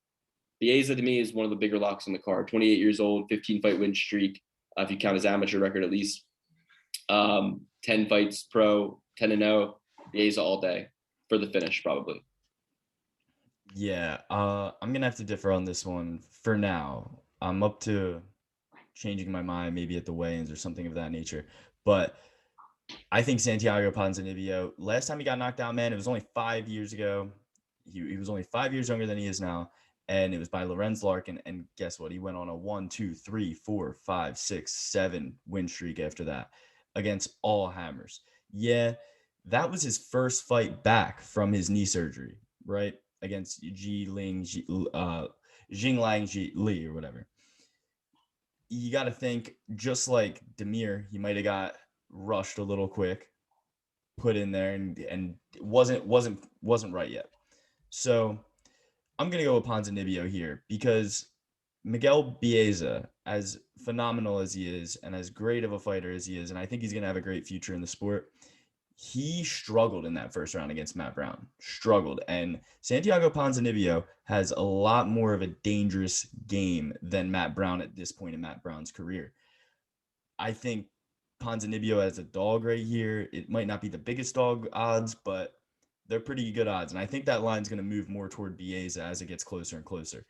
Bieza, to me, is one of the bigger locks on the card. 28 years old, 15-fight win streak, if you count his amateur record at least. 10 fights pro, 10-0. Bieza all day for the finish, probably. Yeah, I'm going to have to differ on this one for now. I'm up to changing my mind maybe at the weigh-ins or something of that nature. But I think Santiago Ponzinibbio, last time he got knocked out, man, it was only 5 years ago. He was only 5 years younger than he is now. And it was by Lorenz Larkin. And guess what? He went on a 1, 2, 3, 4, 5, 6, 7 win streak after that against all hammers. Yeah, that was his first fight back from his knee surgery, right? Against Jinglang Li or whatever. You got to think, just like Demir, he might have got rushed a little quick, put in there, and wasn't right yet. So I'm gonna go with Ponzinibbio here because Miguel Bieza, as phenomenal as he is and as great of a fighter as he is, and I think he's gonna have a great future in the sport, he struggled in that first round against Matt Brown. Struggled. And Santiago Ponzinibbio has a lot more of a dangerous game than Matt Brown at this point in Matt Brown's career. I think Ponzinibbio has a dog right here. It might not be the biggest dog odds, but they're pretty good odds. And I think that line's going to move more toward Bieza as it gets closer and closer.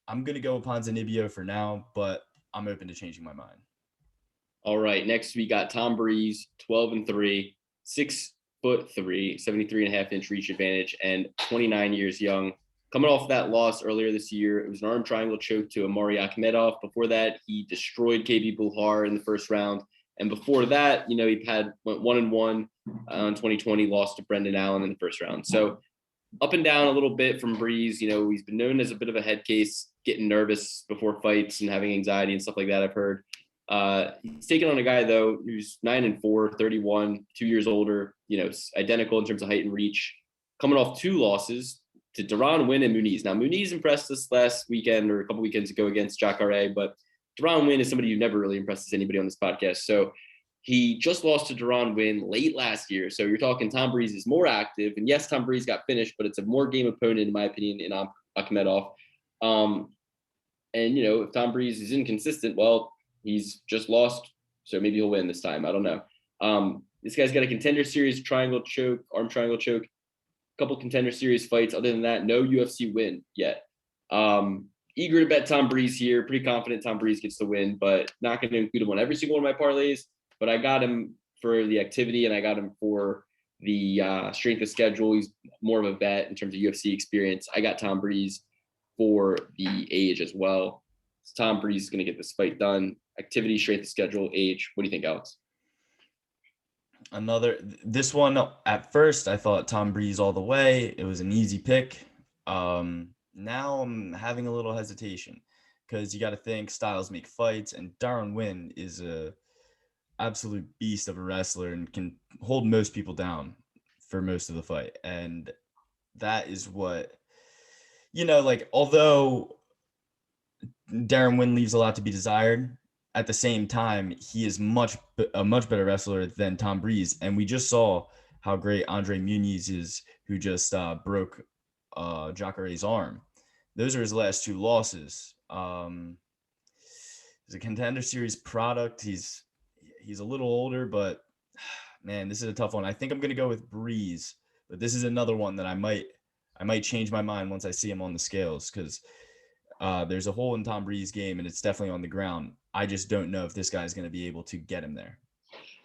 I'm going to go with Ponzinibbio for now, but I'm open to changing my mind. All right. Next, we got Tom Breeze, 12-3. 6'3", 73.5-inch reach advantage, and 29 years young. Coming off that loss earlier this year, it was an arm triangle choke to Amari Akhmedov. Before that, he destroyed KB Buhar in the first round. And before that, he went 1-1 in 2020, lost to Brendan Allen in the first round. So up and down a little bit from Breeze. He's been known as a bit of a head case, getting nervous before fights and having anxiety and stuff like that, I've heard. He's taken on a guy, though, who's 9-4, 31, 2 years older, identical in terms of height and reach, coming off 2 losses to Duran Win and Muniz. Now, Muniz impressed us last weekend or a couple weekends ago against Jacare, but Duran Win is somebody who never really impresses anybody on this podcast. So he just lost to Duran Win late last year. So you're talking Tom Breeze is more active. And yes, Tom Breeze got finished, but it's a more game opponent, in my opinion, in Akhmedov. And, if Tom Breeze is inconsistent, well, he's just lost, so maybe he'll win this time. I don't know. This guy's got a contender series triangle choke, arm triangle choke, a couple contender series fights. Other than that, no UFC win yet. Eager to bet Tom Breeze here. Pretty confident Tom Breeze gets the win, but not going to include him on every single one of my parlays. But I got him for the activity, and I got him for the strength of schedule. He's more of a vet in terms of UFC experience. I got Tom Breeze for the age as well. So Tom Breeze is going to get this fight done. Activity, strength of schedule, age. What do you think, Alex? This one, at first, I thought Tom Breeze all the way. It was an easy pick. Now I'm having a little hesitation because you got to think styles make fights, and Darren Wynn is a absolute beast of a wrestler and can hold most people down for most of the fight. And that is what, although Darren Wynn leaves a lot to be desired, at the same time, he is a much better wrestler than Tom Breeze. And we just saw how great Andre Muniz is, who just broke Jacare's arm. Those are his last 2 losses. He's a Contender Series product. He's a little older, but man, this is a tough one. I think I'm going to go with Breeze, but this is another one that I might change my mind once I see him on the scales, because there's a hole in Tom Breeze's game, and it's definitely on the ground. I just don't know if this guy's going to be able to get him there.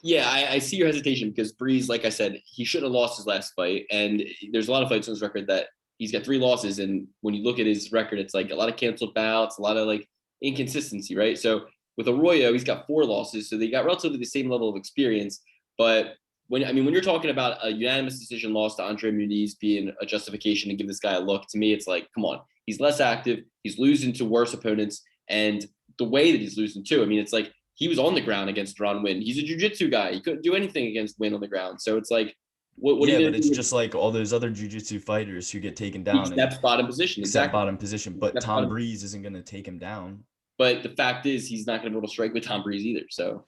Yeah, I see your hesitation because Breeze, like I said, he shouldn't have lost his last fight. And there's a lot of fights on his record that he's got 3 losses. And when you look at his record, it's like a lot of canceled bouts, a lot of like inconsistency, right? So with Arroyo, he's got 4 losses. So they got relatively the same level of experience. But when you're talking about a unanimous decision loss to Andre Muniz being a justification to give this guy a look, to me, it's like, come on. He's less active. He's losing to worse opponents. And the way that he's losing too, it's like, he was on the ground against Ron Wynn. He's a jiu-jitsu guy. He couldn't do anything against Wynn on the ground. So it's like, what are you but it's just like all those other jiu-jitsu fighters who get taken down. He steps bottom position. Exactly. Bottom position. But Tom Breeze isn't going to take him down. But the fact is, he's not going to be able to strike with Tom Breeze either. So,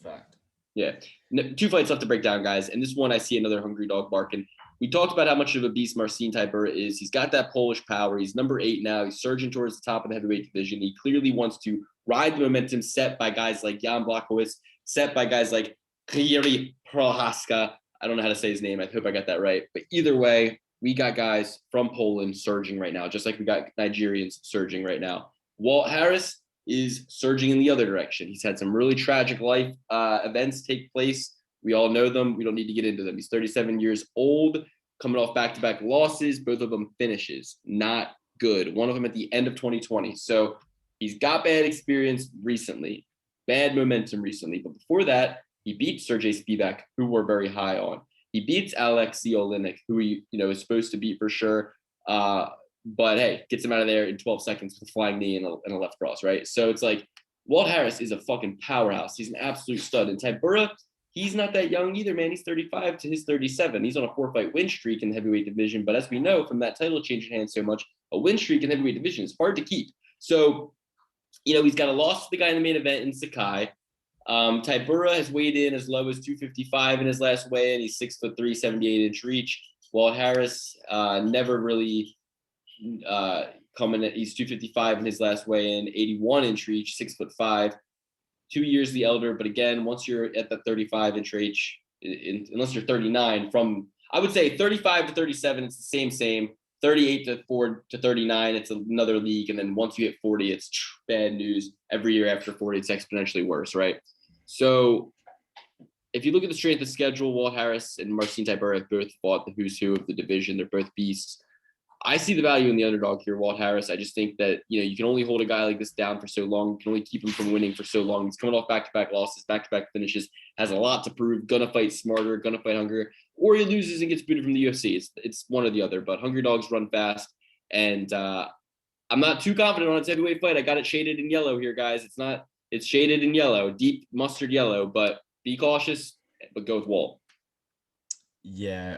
fact. Yeah. 2 fights left to break down, guys. And this one, I see another hungry dog barking. We talked about how much of a beast Marcin Tybura is. He's got that Polish power. He's number 8 now. He's surging towards the top of the heavyweight division. He clearly wants to ride the momentum set by guys like Jan Blachowicz, set by guys like Jiří Procházka. I don't know how to say his name. I hope I got that right. But either way, we got guys from Poland surging right now, just like we got Nigerians surging right now. Walt Harris is surging in the other direction. He's had some really tragic life events take place. We all know them. We don't need to get into them. He's 37 years old, coming off back-to-back losses, both of them finishes. Not good. One of them at the end of 2020. So he's got bad experience recently, bad momentum recently. But before that, he beat Sergey Spivak, who we're very high on. He beats Alexei Oleinik, who he is supposed to beat for sure. But hey, gets him out of there in 12 seconds with a flying knee and a left cross, right? So it's like, Walt Harris is a fucking powerhouse. He's an absolute stud. And Tybura, he's not that young either, man. He's 35 to his 37. He's on a 4-fight win streak in the heavyweight division. But as we know from that title changing hands so much, a win streak in the heavyweight division is hard to keep. So, he's got a loss to the guy in the main event in Sakai. Tybura has weighed in as low as 255 in his last weigh-in. He's 6'3", 78-inch reach. Walt Harris never really coming at, he's 255 in his last weigh-in, 81-inch reach, 6'5", 2 years the elder. But again, once you're at the 35-inch reach, unless you're 39, from I would say 35 to 37, it's the same. 38 to 39, it's another league. And then once you hit 40, it's bad news. Every year after 40, it's exponentially worse, right? So if you look at the strength of schedule, Walt Harris and Marcin Tybura have both fought the who's who of the division. They're both beasts. I see the value in the underdog here, Walt Harris. I just think that, you can only hold a guy like this down for so long. You can only keep him from winning for so long. He's coming off back-to-back losses, back-to-back finishes, has a lot to prove, gonna fight smarter, gonna fight hungrier, or he loses and gets booted from the UFC. It's one or the other, but hungry dogs run fast. And I'm not too confident on its heavyweight fight. I got it shaded in yellow here, guys. It's shaded in yellow, deep mustard yellow, but be cautious, but go with Walt. Yeah,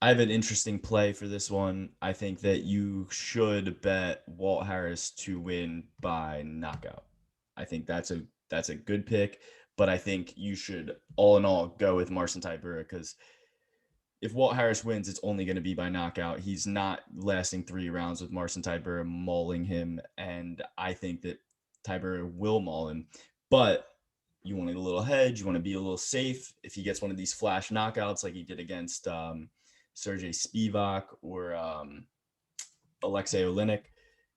I have an interesting play for this one. I think that you should bet Walt Harris to win by knockout. I think that's a good pick, but I think you should all in all go with Marcin Tybura, because if Walt Harris wins, it's only going to be by knockout. He's not lasting 3 rounds with Marcin Tybura mauling him, and I think that Tybura will maul him. But you want a little hedge, you want to be a little safe. If he gets one of these flash knockouts like he did against Sergey Spivak or Alexei Oleinik,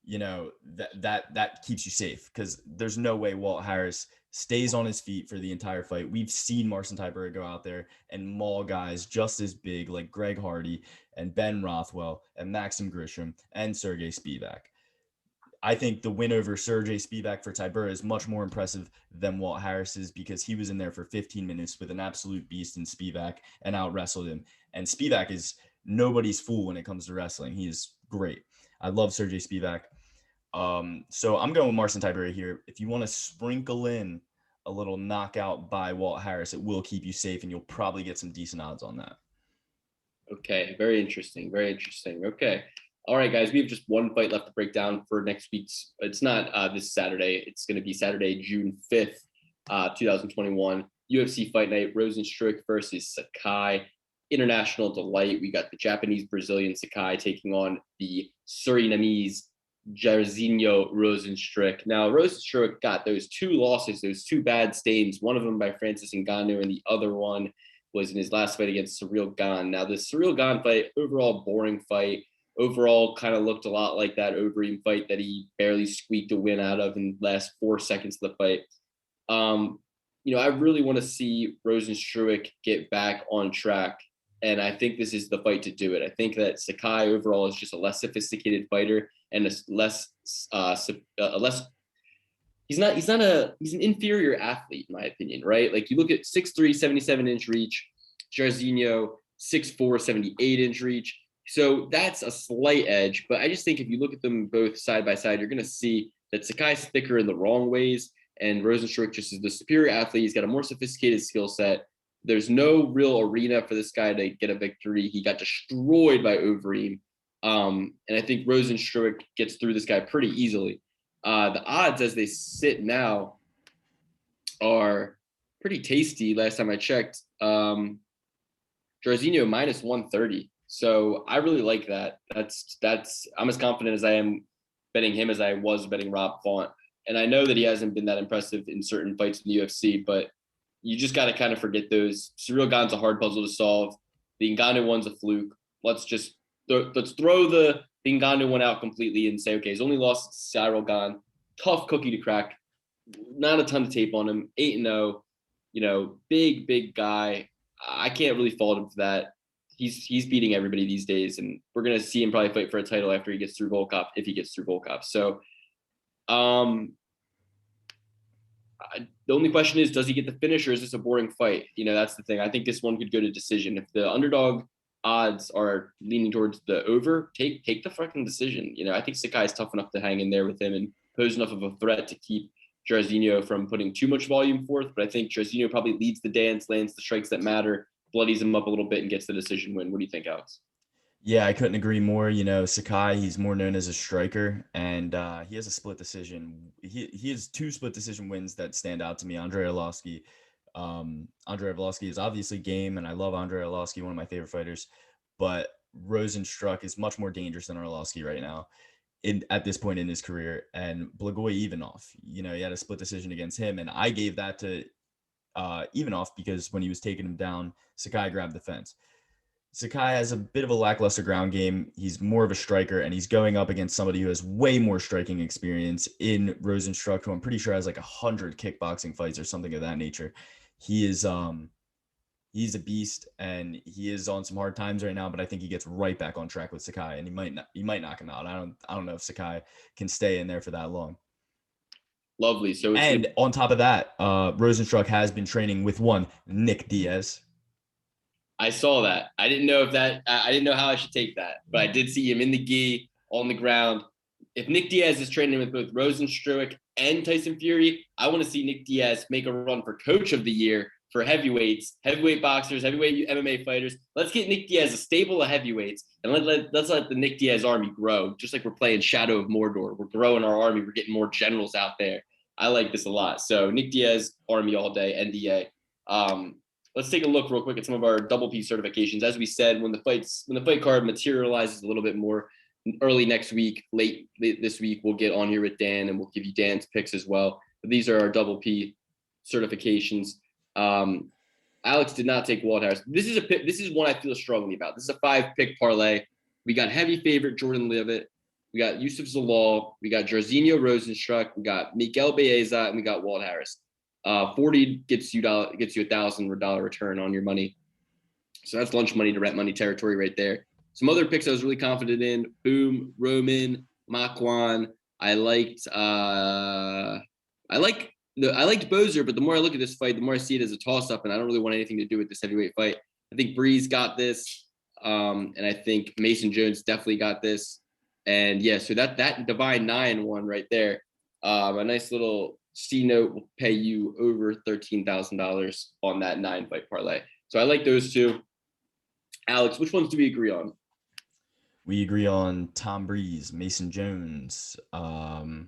that keeps you safe, because there's no way Walt Harris stays on his feet for the entire fight. We've seen Marcin Tybura go out there and maul guys just as big like Greg Hardy and Ben Rothwell and Maxim Grisham and Sergey Spivak. I think the win over Sergey Spivak for Tybura is much more impressive than Walt Harris's, because he was in there for 15 minutes with an absolute beast in Spivak and out-wrestled him. And Spivak is nobody's fool when it comes to wrestling. He is great. I love Sergey Spivak. So I'm going with Marcin Tybura here. If you want to sprinkle in a little knockout by Walt Harris, it will keep you safe, and you'll probably get some decent odds on that. Okay, very interesting. Very interesting. Okay. All right, guys, we have just one fight left to break down for next week's. It's not this Saturday. It's going to be Saturday, June 5th, 2021. UFC Fight Night, Rozenstruik versus Sakai. international delight. We got the Japanese-Brazilian Sakai taking on the Surinamese Jairzinho Rozenstruik. Now, Rozenstruik got those 2 losses, those 2 bad stains, one of them by Francis Ngannou, and the other one was in his last fight against Cyril Gane. Now, the Cyril Gane fight, overall boring fight, overall kind of looked a lot like that Overeem fight that he barely squeaked a win out of in the last 4 seconds of the fight. I really want to see Rozenstruik get back on track, and I think this is the fight to do it. I think that Sakai overall is just a less sophisticated fighter and he's an inferior athlete in my opinion, right? Like you look at 6'3", 77-inch reach, Jairzinho 6'4", 78-inch reach. So that's a slight edge, but I just think if you look at them both side by side, you're going to see that Sakai's thicker in the wrong ways, and Rozenstruik just is the superior athlete. He's got a more sophisticated skill set. There's no real arena for this guy to get a victory. He got destroyed by Overeem. And I think Rozenstruik gets through this guy pretty easily. The odds as they sit now are pretty tasty. Last time I checked, Jairzinho minus 130. So I really like that. I'm as confident as I am betting him as I was betting Rob Font. And I know that he hasn't been that impressive in certain fights in the UFC, but you just got to kind of forget those. Cyril Gane's a hard puzzle to solve. The Ngannou one's a fluke. Let's throw the Ngannou one out completely and say, okay, he's only lost to Cyril Gane. Tough cookie to crack. Not a ton of tape on him. 8-0. Big guy. I can't really fault him for that. He's beating everybody these days, and we're gonna see him probably fight for a title after he gets through Volkov, if he gets through Volkov. So, the only question is, does he get the finish, or is this a boring fight? That's the thing. I think this one could go to decision. If the underdog odds are leaning towards the over, take the fucking decision. I think Sakai is tough enough to hang in there with him and pose enough of a threat to keep Jairzinho from putting too much volume forth. But I think Jairzinho probably leads the dance, lands the strikes that matter, bloodies him up a little bit, and gets the decision win. What do you think, Alex? Yeah, I couldn't agree more. Sakai, he's more known as a striker, and he has a split decision. He has 2 split decision wins that stand out to me. Andrei Arlovski is obviously game, and I love Andrei Arlovski, one of my favorite fighters. But Rozenstruik is much more dangerous than Arlovski right now at this point in his career. And Blagoy Ivanov, he had a split decision against him, and I gave that to Ivanov because when he was taking him down, Sakai grabbed the fence. Sakai has a bit of a lackluster ground game. He's more of a striker, and he's going up against somebody who has way more striking experience in Rozenstruik, who I'm pretty sure has like 100 kickboxing fights or something of that nature. He is he's a beast, and he is on some hard times right now, but I think he gets right back on track with Sakai, and he might knock him out. I don't know if Sakai can stay in there for that long. Lovely. So on top of that, Rozenstruik has been training with one Nick Diaz. I saw that. I didn't know how I should take that, but I did see him in the gi on the ground. If Nick Diaz is training with both Rozenstruik and Tyson Fury, I want to see Nick Diaz make a run for coach of the year for heavyweights, heavyweight boxers, heavyweight MMA fighters. Let's get Nick Diaz a stable of heavyweights, and let's let the Nick Diaz army grow, just like we're playing Shadow of Mordor. We're growing our army. We're getting more generals out there. I like this a lot. So Nick Diaz, army all day, NDA. Let's take a look real quick at some of our double P certifications. As we said, when the fight card materializes a little bit more early next week, late this week, we'll get on here with Dan and we'll give you Dan's picks as well. But these are our double P certifications. Alex did not take Walt Harris. This is one I feel strongly about. This is a 5-pick parlay. We got heavy favorite Jordan Leavitt. We got Yusuf Zalal. We got Jairzinho Rozenstruik. We got Miguel Baeza, and we got Walt Harris. 40 gets you $1,000 return on your money. So that's lunch money to rent money territory right there. Some other picks I was really confident in: Boom, Roman, Makwan. I liked Bozer, but the more I look at this fight, the more I see it as a toss-up, and I don't really want anything to do with this heavyweight fight. I think Breeze got this, and I think Mason Jones definitely got this. And yeah, so that Divine 9 one right there, a nice little C note will pay you over $13,000 on that 9-fight parlay. So I like those 2. Alex, which ones do we agree on? We agree on Tom Breeze, Mason Jones, Faro,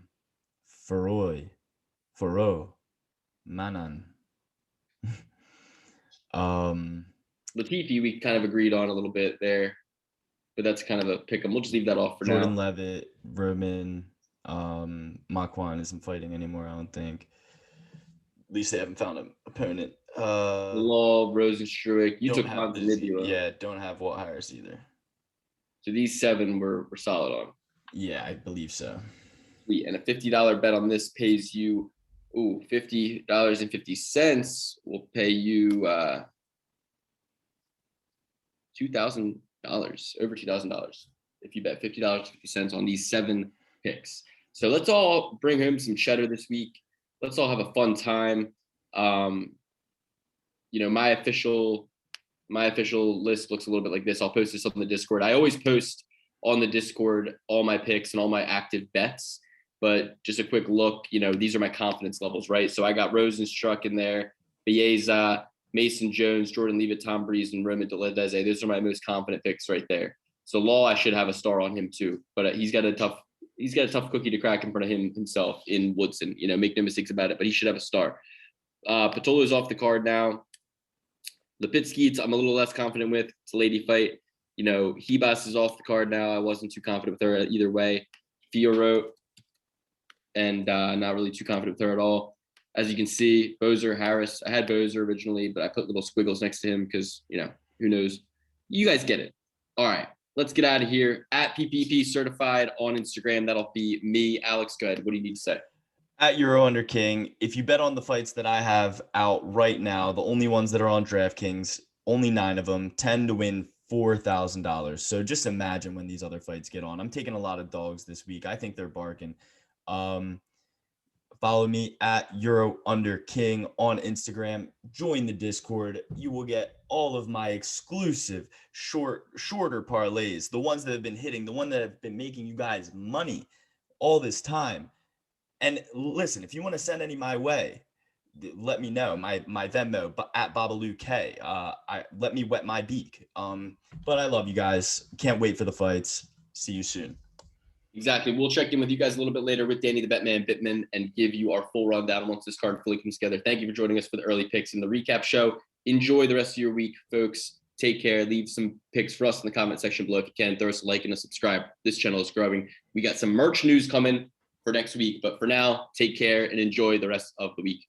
Manan. Latifi, we kind of agreed on a little bit there, but that's kind of a pick 'em. We'll just leave that off for Jordan now. Levitt, Roman, Makwan isn't fighting anymore, I don't think. At least they haven't found an opponent. Law, Rozenstruik. You Don't took have Ponzinibbio. yeah, don't have Walt Harris either. So these 7 we're solid on. Yeah, I believe so. Sweet. And a $50 bet on this pays you, $50.50 will pay you $2,000, over $2,000 if you bet $50.50 on these 7 picks. So let's all bring home some cheddar this week. Let's all have a fun time. My official list looks a little bit like this. I'll post this on the Discord. I always post on the Discord all my picks and all my active bets, but just a quick look, these are my confidence levels, right? So I got Rozenstruik in there, Baeza, Mason Jones, Jordan Leavitt, Tom Breeze, and Roman Deledeze. Those are my most confident picks right there. So Law, I should have a star on him too, but he's got a tough cookie to crack in front of himself in Woodson. Make no mistakes about it, but he should have a star. Patolo's off the card now. Lipitsky, I'm a little less confident with. It's a lady fight. Hebas is off the card now. I wasn't too confident with her either way. Fiorot, and not really too confident with her at all. As you can see, Bozer, Harris. I had Bozer originally, but I put little squiggles next to him because, who knows? You guys get it. All right, let's get out of here. At PPP Certified on Instagram. That'll be me. Alex, go ahead. What do you need to say? At Euro Under King, if you bet on the fights that I have out right now, the only ones that are on DraftKings, only 9 of them, tend to win $4,000. So just imagine when these other fights get on. I'm taking a lot of dogs this week. I think they're barking. Follow me at Euro Under King on Instagram. Join the Discord. You will get all of my exclusive shorter parlays, the ones that have been hitting, the one that have been making you guys money all this time. And listen, if you want to send any my way, let me know. My Venmo at Babalukey. Let me wet my beak. But I love you guys. Can't wait for the fights. See you soon. Exactly. We'll check in with you guys a little bit later with Danny the Betman Bitman and give you our full rundown once this card fully comes together. Thank you for joining us for the early picks in the recap show. Enjoy the rest of your week, folks. Take care. Leave some picks for us in the comment section below if you can. Throw us a like and a subscribe. This channel is growing. We got some merch news coming for next week. But for now, take care and enjoy the rest of the week.